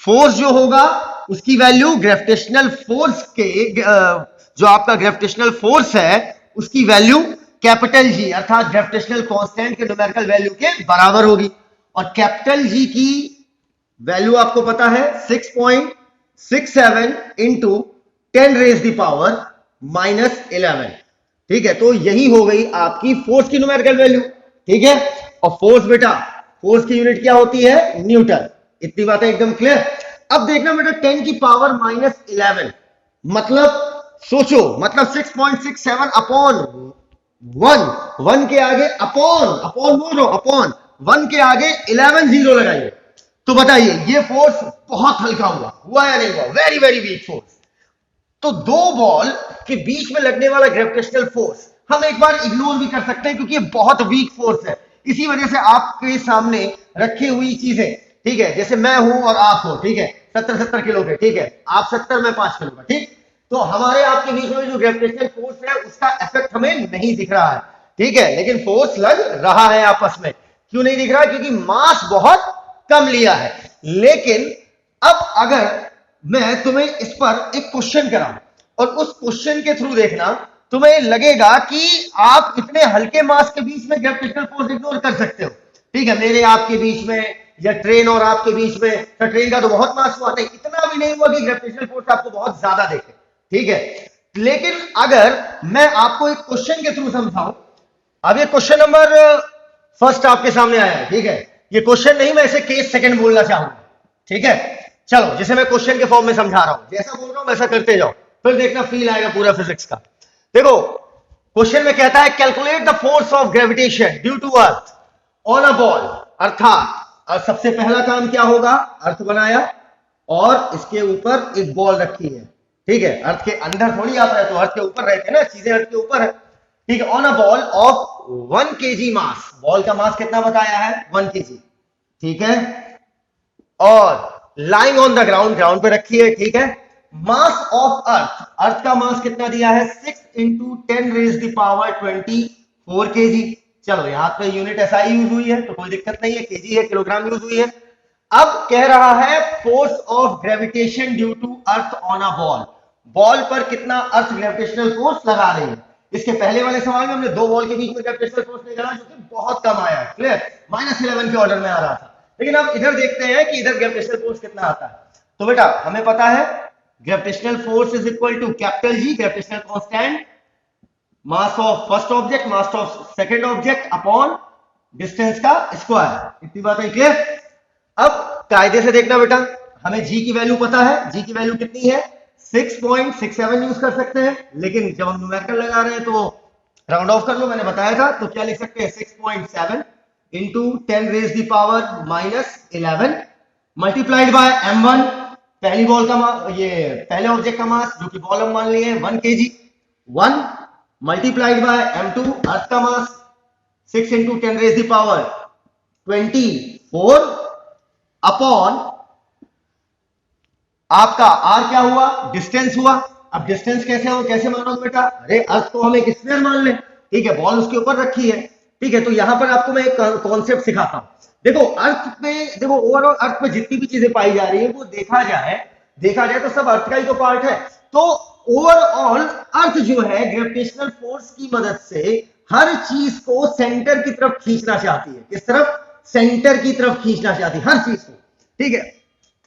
फोर्स जो होगा उसकी वैल्यू ग्रेविटेशनल फोर्स के जो आपका ग्रेविटेशनल फोर्स है उसकी वैल्यू कैपिटल G अर्थात ग्रेविटेशनल कांस्टेंट के न्यूमेरिकल वैल्यू के बराबर होगी। और कैपिटल G की वैल्यू आपको पता है 6.67 इंटू 10 रेज द पावर -11, ठीक है। तो यही हो गई आपकी फोर्स की न्यूमेरिकल वैल्यू, ठीक है। और फोर्स बेटा, फोर्स की यूनिट क्या होती है? न्यूटन। इतनी बातें एकदम क्लियर। अब देखना बेटा 10 की पावर -11, मतलब सोचो, मतलब 6.67 अपॉन 1 के आगे अपॉन बोलो, अपॉन 1 के आगे 11 जीरो लगाइए, तो बताइए ये फोर्स बहुत हल्का हुआ या नहीं हुआ? Very very weak force. तो दो बॉल के बीच में लगने वाला ग्रेविटेशनल फोर्स हम एक बार इग्नोर भी कर सकते हैं क्योंकि ये बहुत वीक फोर्स है। इसी वजह से आपके सामने रखी हुई चीजें, ठीक है, जैसे मैं हूं और आप हो, ठीक है, 70 किलो के, ठीक है, आप 70 में 5 किलो का, ठीक। तो हमारे आपके बीच में जो ग्रेविटेशनल फोर्स है उसका इफेक्ट हमें नहीं दिख रहा है, ठीक है, लेकिन फोर्स लग रहा है आपस में। क्यों नहीं दिख रहा? क्योंकि मास बहुत कम लिया है। लेकिन अब अगर मैं तुम्हें इस पर एक क्वेश्चन कराऊं और उस क्वेश्चन के थ्रू देखना, तुम्हें लगेगा कि आप इतने हल्के मास के बीच में ग्रेविटेशनल फोर्स इग्नोर कर सकते हो, ठीक है, मेरे आपके बीच में या ट्रेन और आपके बीच में, तो ट्रेन का तो बहुत मास हुआ, नहीं, इतना भी नहीं हुआ कि ग्रेविटेशनल फोर्स आपको बहुत ज्यादा देखे, ठीक है। लेकिन अगर मैं आपको एक क्वेश्चन के थ्रू समझाऊं, अब ये क्वेश्चन नंबर फर्स्ट आपके सामने आया है, ठीक है, ये क्वेश्चन नहीं, मैं इसे केस सेकंड बोलना चाहूंगा, ठीक है। चलो, जिसे मैं क्वेश्चन के फॉर्म में समझा रहा हूं, जैसा बोल रहा हूं वैसा करते जाओ, फिर देखना फील आएगा पूरा फिजिक्स का। देखो क्वेश्चन में कहता है calculate the force of gravitation due to earth on a ball, अर्थात सबसे पहला काम क्या होगा? अर्थ बनाया और इसके ऊपर एक बॉल रखी है, ठीक है, अर्थ के अंदर थोड़ी आप रहते हो, अर्थ के ऊपर रहते हैं ना, चीजें अर्थ के ऊपर है, ठीक है। On a ball of 1 kg mass, ball का मास कितना बताया है? 1 kg, ठीक है, और lying on the ground, ground पे रखी है, ठीक है। मास ऑफ अर्थ, अर्थ का मास कितना दिया है? 6 into 10 raise the power 24 kg। चलो यहां पे यूनिट SI यूज हुई है तो कोई दिक्कत नहीं है, केजी है, किलोग्राम यूज हुई है। अब कह रहा है force of gravitation due to earth on a ball, ball पर कितना अर्थ ग्रेविटेशनल फोर्स लगा रही है। इसके पहले वाले सवाल में हमने दो बॉल के बीच में ग्रेविटेशनल फोर्स निकाला जो कि बहुत कम आया है, क्लियर, -11 के ऑर्डर में आ रहा था। लेकिन अब इधर देखते हैं कि इधर ग्रेविटेशनल फोर्स कितना आता है। तो बेटा हमें पता है gravitational force is equal to capital G, gravitational constant, mass of first object, mass of second object upon distance का स्क्वायर। इतनी बात है क्लियर। अब कायदे से देखना बेटा, हमें G की वैल्यू पता है, G की वैल्यू कितनी है? 6.67 यूज कर सकते हैं, लेकिन जब हम न्यूमेरिकल लगा रहे हैं तो राउंड ऑफ कर लो, मैंने बताया था। तो क्या लिख सकते हैं? 6.7 into 10 raise the power -11 multiplied by m1, पहली बॉल का मास, ये पहले ऑब्जेक्ट का मास जो कि बॉल हम मान लिए 1 kg, 1 multiplied by m2, earth का mass 6 into 10 raise the power 24 upon आपका r क्या हुआ? डिस्टेंस हुआ। अब डिस्टेंस कैसे मानोगे बेटा? अरे अर्थ को हम एक स्फीयर मान ले, ठीक है, बॉल उसके ऊपर रखी है, ठीक है। तो यहां पर आपको मैं एक कॉन्सेप्ट सिखाता हूं। देखो अर्थ पे, देखो ओवरऑल अर्थ पे जितनी भी चीजें पाई जा रही है वो देखा जाए तो सब अर्थ का ही तो पार्ट है। तो ओवरऑल अर्थ जो है ग्रेविटेशनल फोर्स की मदद से हर चीज को सेंटर की तरफ खींचना चाहती है। किस तरफ? सेंटर की तरफ खींचना चाहती है हर चीज को, ठीक है,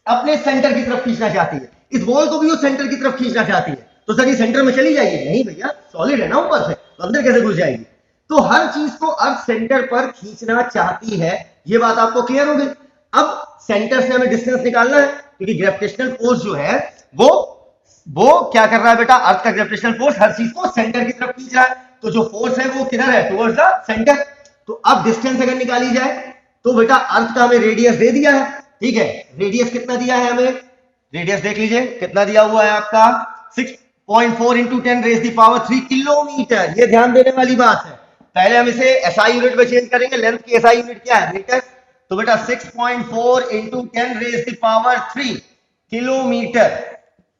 अपने सेंटर की तरफ खींचना चाहती है। इस बॉल को भी वो सेंटर की तरफ खींचना चाहती है। तो सर ये सेंटर में चली जाएगी? नहीं भैया, सॉलिड है ना ऊपर से, तो अंदर कैसे घुस जाएगी? तो हर चीज को अर्थ सेंटर पर खींचना चाहती है, ये बात आपको क्लियर हो गई। अब सेंटर से हमें डिस्टेंस निकालना है क्योंकि ग्रेविटेशनल फोर्स जो है वो वो क्या कर रहा है बेटा, अर्थ का ग्रेविटेशनल फोर्स हर चीज को सेंटर की तरफ खींच रहा है, तो जो फोर्स है वो किधर है, टुवर्ड्स द सेंटर। तो अब डिस्टेंस अगर निकाली जाए तो बेटा अर्थ का हमें रेडियस दे दिया है, ठीक है, रेडियस कितना दिया है हमें, रेडियस देख लीजिए कितना दिया हुआ है आपका 6.4 इंटू 10⁻³ किलोमीटर। ये ध्यान देने वाली बात है, पहले हम इसे एसआई यूनिट में चेंज करेंगे, लेंथ की एसआई यूनिट क्या है, मीटर। तो बेटा 6.4 इंटू 10⁻³ किलोमीटर,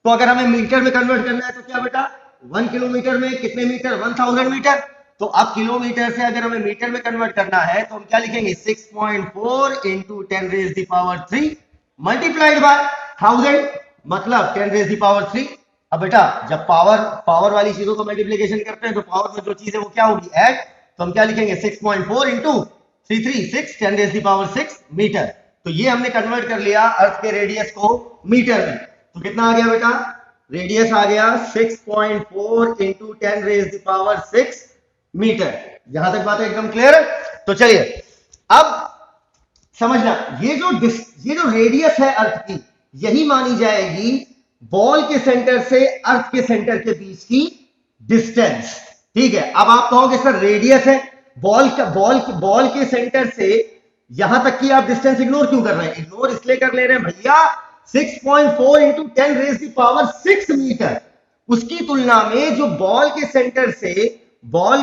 तो अगर हमें मीटर में कन्वर्ट करना है तो क्या बेटा 1 किलोमीटर में कितने मीटर, 1000 मीटर। तो अब किलोमीटर से अगर हमें मीटर में कन्वर्ट करना है तो हम क्या लिखेंगे 6.4 इंटू 10⁻³ मल्टीप्लाइड बाय 1000, मतलब 10⁻³। अब बेटा जब पावर वाली चीजों को मल्टीप्लिकेशन करते हैं तो पावर में जो चीज है वो क्या होगी, ऐड। तो हम क्या लिखेंगे 6.4 इंटू 336 10⁻6 मीटर। तो ये हमने कन्वर्ट कर लिया अर्थ के रेडियस को मीटर में। तो कितना आ गया बेटा, रेडियस आ गया 6.4 इंटू 10⁻6 मीटर। यहां तक बात एकदम क्लियर है। तो चलिए अब समझना, ये जो रेडियस है अर्थ की, यही मानी जाएगी बॉल के सेंटर से अर्थ के सेंटर के बीच की डिस्टेंस, ठीक है। अब आप कहोगे सर रेडियस है, बॉल के सेंटर से यहां तक की आप डिस्टेंस इग्नोर क्यों कर रहे हैं, इग्नोर इसलिए कर ले रहे हैं भैया 6.4 इंटू 10⁻6 मीटर, उसकी तुलना में जो बॉल के सेंटर से बॉल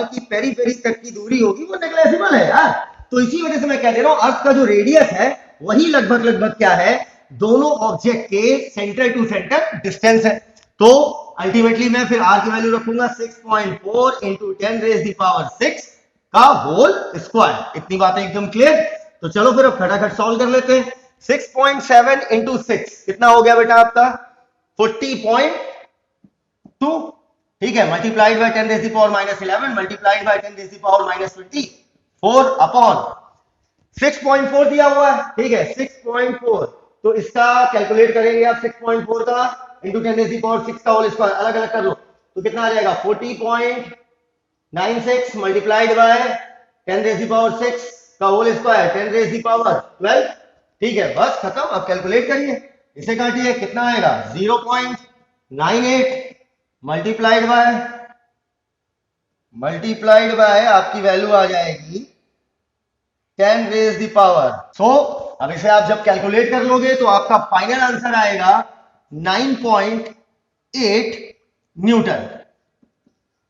की पेरीफेरी तक की दूरी होगी वो नेग्लेजिबल है यार। तो इसी वजह से मैं कह दे रहा हूं अर्थ का जो रेडियस है वही लगभग क्या है, दोनों ऑब्जेक्ट के सेंटर टू सेंटर डिस्टेंस है। तो अल्टीमेटली मैं फिर आर की वैल्यू रखूंगा 6.4 इंटू 10⁻6 का होल स्क्वायर। इतनी बातें एकदम क्लियर। तो चलो फिर अब फटाफट सॉल्व कर लेते हैं। 6.7 इंटू 6 कितना हो गया बेटा आपका 40.2, ठीक है, multiplied by 10⁻11 multiplied by 10⁻24 upon 6.4 दिया हुआ है, ठीक है 6.4। तो इसका कैलकुलेट करेंगे आप 6.4 का इंटू 10⁻6 का होल स्क्वायर, अलग अलग कर लो तो कितना आ जाएगा 40.96 मल्टीप्लाइड बाय 10⁻6 का होल स्क्वायर 10⁻12, ठीक है, बस खत्म। अब कैलकुलेट करिए, इसे काटिए, कितना आएगा 0.98 मल्टीप्लाइड बाय आपकी वैल्यू आ जाएगी 10⁻। सो अब इसे आप जब कैलकुलेट कर लोगे तो आपका फाइनल आंसर आएगा 9.8 न्यूटन।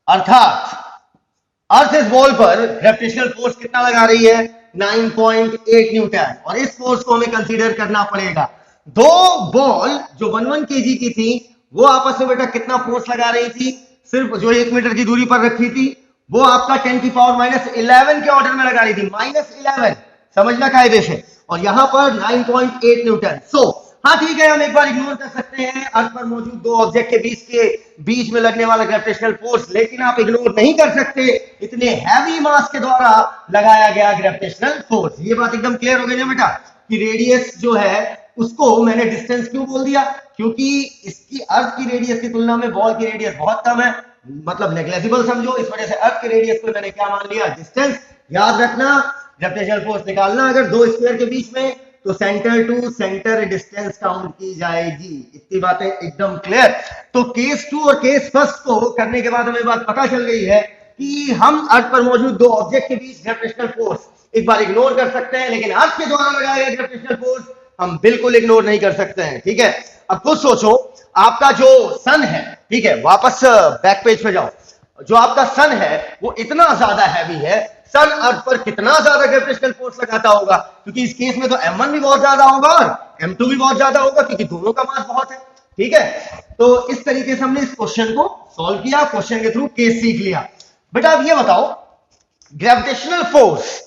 अर्थात अर्थ इस बॉल पर ग्रेविटेशनल फोर्स कितना लगा रही है 9.8 न्यूटन, और इस फोर्स को हमें कंसीडर करना पड़ेगा। दो बॉल जो 1 kg की थी वो आपस में बेटा कितना फोर्स लगा रही थी, सिर्फ जो 1 मीटर की दूरी पर रखी थी वो आपका 10⁻11 के ऑर्डर में लगा रही थी, -11, समझना कायदे से, और यहां पर 9.8 न्यूटन। सो हाँ ठीक है, हम एक बार इग्नोर कर सकते हैं अर्थ पर मौजूद दो ऑब्जेक्ट के बीच में लगने वाला ग्रेविटेशनल फोर्स, लेकिन आप इग्नोर नहीं कर सकते इतने हैवी मास के द्वारा लगाया गया ग्रेविटेशनल फोर्स। ये बात एकदम क्लियर हो गई ना बेटा कि रेडियस जो है उसको मैंने डिस्टेंस क्यों बोल दिया, क्योंकि इसकी अर्थ की रेडियस की तुलना में बॉल की रेडियस बहुत कम है, मतलब नेग्लेजिबल समझो, इस वजह से अर्थ की रेडियस को मैंने क्या मान लिया, डिस्टेंस। याद रखना ग्रेविटेशनल फोर्स निकालना अगर दो स्फीयर के बीच में तो centre to centre distance count की जाएगी। इतनी बातें एकदम क्लियर। तो केस 2 और केस फर्स्ट को करने के बाद हमें बात पता चल गई है कि हम अर्थ पर मौजूद दो ऑब्जेक्ट के बीच ग्रेविटेशनल फोर्स एक बार इग्नोर कर सकते हैं, लेकिन अर्थ के द्वारा लगाया गया ग्रेविटेशनल फोर्स हम बिल्कुल इग्नोर नहीं कर सकते हैं, ठीक है। अब खुद सोचो, आपका जो सन है, ठीक है, वापस बैक पेज पे जाओ, जो आपका सन है वो इतना ज्यादा हैवी है, सन अर्थ पर कितना ज्यादा ग्रेविटेशनल फोर्स लगाता होगा, क्योंकि इस केस में तो m1 भी बहुत ज्यादा होगा और m2 भी बहुत ज्यादा होगा, क्योंकि दोनों का मास बहुत है, ठीक है। तो इस तरीके से हमने इस क्वेश्चन को सॉल्व किया, क्वेश्चन के थ्रू केस सीख लिया। बेटा अब ये बताओ ग्रेविटेशनल फोर्स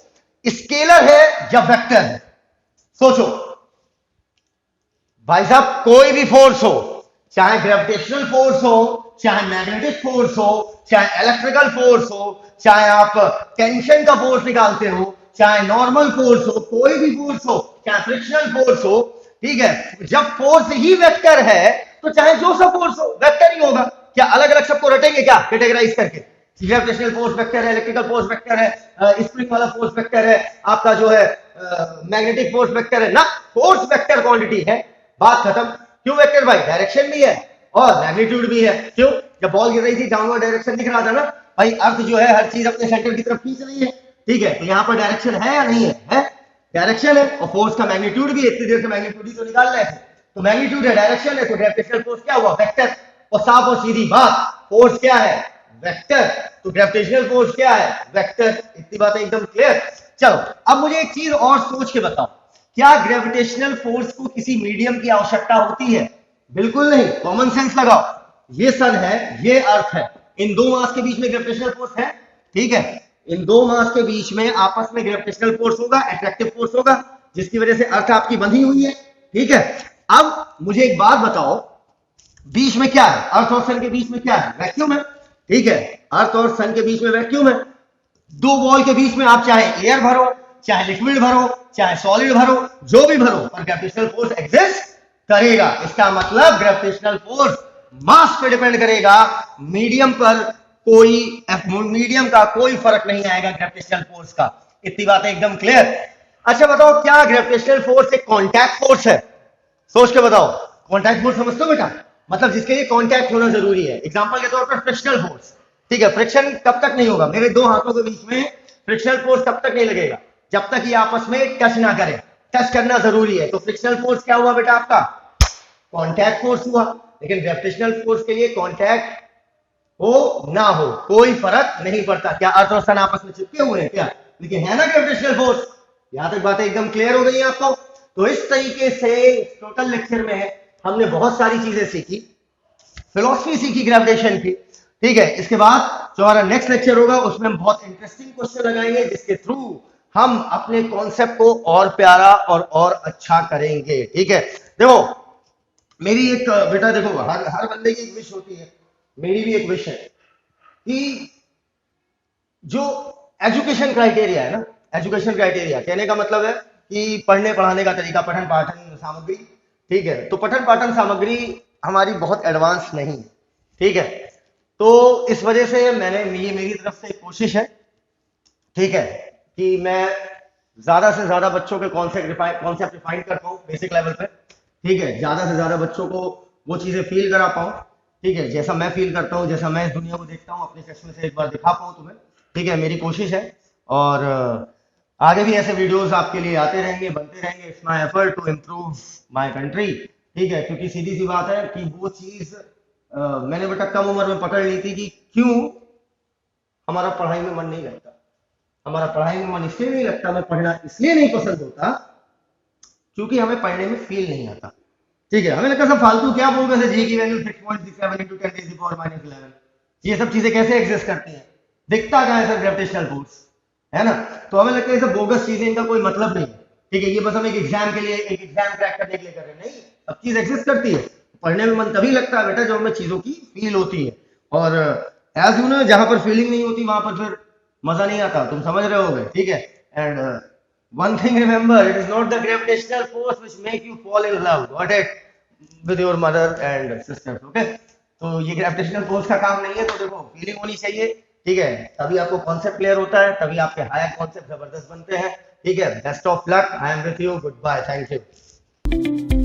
स्केलर है या वेक्टर है? सोचो भाई साहब, कोई भी फोर्स हो, चाहे ग्रेविटेशनल फोर्स हो, चाहे मैग्नेटिक फोर्स हो, चाहे इलेक्ट्रिकल फोर्स हो, चाहे आप टेंशन का फोर्स निकालते हो, चाहे नॉर्मल फोर्स हो, कोई भी फोर्स हो, चाहे फ्रिक्शनल फोर्स हो, ठीक है, जब फोर्स ही वेक्टर है तो चाहे जो सा फोर्स हो वेक्टर ही होगा। क्या अलग अलग सबको रटेंगे क्या कैटेगराइज करके, ग्रेविटेशनल फोर्स वेक्टर है, इलेक्ट्रिकल फोर्स वेक्टर है, स्प्रिंग वाला फोर्स वेक्टर है, आपका जो है मैग्नेटिक फोर्स वेक्टर है ना, फोर्स वेक्टर क्वांटिटी है, बात खत्म। क्यों वेक्टर भाई? डायरेक्शन भी है और मैग्नीट्यूड भी है। क्यों? जब बॉल गिर रही थी डाउनवर्ड डायरेक्शन दिख रहा था ना भाई, अर्थ जो है हर चीज अपने सेंटर की तरफ खींच रही है, ठीक है, तो यहाँ पर डायरेक्शन है या नहीं है? डायरेक्शन है, और फोर्स का मैग्नीट्यूड भी, इतनी देर से मैग्नीट्यूड ही तो निकाल रहे थे, तो मैग्नीट्यूड है, डायरेक्शन है, तो ग्रेविटेशनल फोर्स क्या हुआ? वेक्टर। और साफ और सीधी बात, फोर्स क्या है? वेक्टर। तो ग्रेविटेशनल फोर्स क्या है? वेक्टर। इतनी बातें एकदम क्लियर। चलो अब मुझे एक चीज और सोच के बताओ, क्या ग्रेविटेशनल फोर्स को किसी मीडियम की आवश्यकता होती है? बिल्कुल नहीं। कॉमन सेंस लगाओ, ये सन है, ये अर्थ है, इन दो मास के बीच में ग्रेविटेशनल फोर्स है, ठीक है, इन दो मास के बीच में आपस में ग्रेविटेशनल फोर्स होगा, अट्रैक्टिव फोर्स होगा, जिसकी वजह से अर्थ आपकी बंधी हुई है, ठीक है। अब मुझे एक बात बताओ, बीच में क्या है? अर्थ और सन के बीच में क्या है? वैक्यूम है, ठीक है, अर्थ और सन के बीच में वैक्यूम है। दो वॉल के बीच में आप चाहे एयर भरो, चाहे लिक्विड भरो, चाहे सॉलिड भरो, जो भी भरो, पर ग्रेविटेशनल फोर्स एग्जिस्ट करेगा। इसका मतलब ग्रेविटेशनल फोर्स मास पे डिपेंड करेगा, मीडियम पर कोई, मीडियम का कोई फर्क नहीं आएगा ग्रेविटेशनल फोर्स का। इतनी बातें एकदम क्लियर। अच्छा बताओ, क्या ग्रेविटेशनल फोर्स एक कॉन्टैक्ट फोर्स है? सोच के बताओ। कॉन्टैक्ट फोर्स समझते हो बेटा? मतलब जिसके लिए कॉन्टैक्ट होना जरूरी है। एग्जांपल के तौर पर फ्रिक्शनल फोर्स, ठीक है, फ्रिक्शन कब तक नहीं होगा? मेरे दो हाथों के बीच में फ्रिक्शनल फोर्स तब तक नहीं लगेगा जब तक ये आपस में टच ना करें। टच करना जरूरी है, तो फ्रिक्शनल फोर्स क्या हुआ बेटा आपका? कॉन्टैक्ट फोर्स हुआ। लेकिन ग्रेविटेशनल फोर्स के लिए कॉन्टैक्ट हो ना हो कोई फर्क नहीं पड़ता। क्या अर्थ और सन आपस में चिपके हुए हैं क्या? लेकिन है ना ग्रेविटेशनल फोर्स। यहां तक बातें एकदम क्लियर हो गई आपको? तो इस तरीके से टोटल लेक्चर में हमने बहुत सारी चीजें सीखी, फिलॉसफी सीखी ग्रेविटेशन की, ठीक है। इसके बाद जो हमारा नेक्स्ट लेक्चर होगा उसमें हम बहुत इंटरेस्टिंग क्वेश्चन लगाएंगे, जिसके थ्रू हम अपने कॉन्सेप्ट को और प्यारा और अच्छा करेंगे, ठीक है। देखो मेरी एक, बेटा देखो, हर बंदे की एक विश होती है, मेरी भी एक विश है कि जो एजुकेशन क्राइटेरिया है ना, एजुकेशन क्राइटेरिया कहने का मतलब है कि पढ़ने पढ़ाने का तरीका, पठन पाठन सामग्री, ठीक है, तो पठन पाठन सामग्री हमारी बहुत एडवांस नहीं है, ठीक है। तो इस वजह से मैंने, ये मेरी तरफ से एक कोशिश है, ठीक है, कि मैं ज्यादा से ज्यादा बच्चों के कॉन्सेप्ट रिफाइन कर पाऊँ बेसिक लेवल पे, ठीक है, ज्यादा से ज्यादा बच्चों को वो चीजें फील करा पाऊँ, ठीक है, जैसा मैं फील करता हूँ, जैसा मैं इस दुनिया को देखता हूँ, अपने चश्मे से एक बार दिखा पाऊँ तुम्हें, ठीक है, मेरी कोशिश है। और आगे भी ऐसे वीडियोस आपके लिए आते रहेंगे, बनते रहेंगे। It's my effort to improve my country, ठीक है, क्योंकि सीधी सी बात है कि वो चीज मैंने बेटा कम उम्र में पकड़ ली थी कि क्यों हमारा पढ़ाई में मन नहीं लगता। हमारा पढ़ाई में मन इसलिए नहीं लगता, मैं पढ़ना इसलिए नहीं पसंद होता क्योंकि हमें पढ़ने में फील नहीं आता, ठीक है। हमें लगता सब फालतू क्या बोल रहे थे, जी की value 6.67 into 10 raised to the power -11, ये सब चीजें कैसे एग्जिस्ट करती हैं? दिखता क्या है सर? ग्रेविटेशनल फोर्स, है ना। तो हमें लगता है सब बोगस चीजें, इनका कोई मतलब नहीं, ठीक है, ये बस हम एक एग्जाम के लिए, एक एग्जाम क्रैक करने के लिए कर रहे हैं। नहीं, सब चीज एग्जिस्ट करती है। पढ़ने में मन तभी लगता है बेटा जब हमें चीजों की फील होती है, और एज यू नो, जहां पर फीलिंग नहीं होती वहां पर फिर मजा नहीं आता, तुम समझ रहे होगे, ठीक है। And one thing remember, it is not the gravitational force which make you fall in love, got it, with your mother and sisters, okay। तो ये ग्रेविटेशनल फोर्स का काम नहीं है। तो देखो फीलिंग होनी चाहिए, ठीक है, तभी आपको कॉन्सेप्ट क्लियर होता है, तभी आपके हायर कॉन्सेप्ट जबरदस्त बनते हैं, ठीक है। Best of luck, I am with you, good bye, thank you.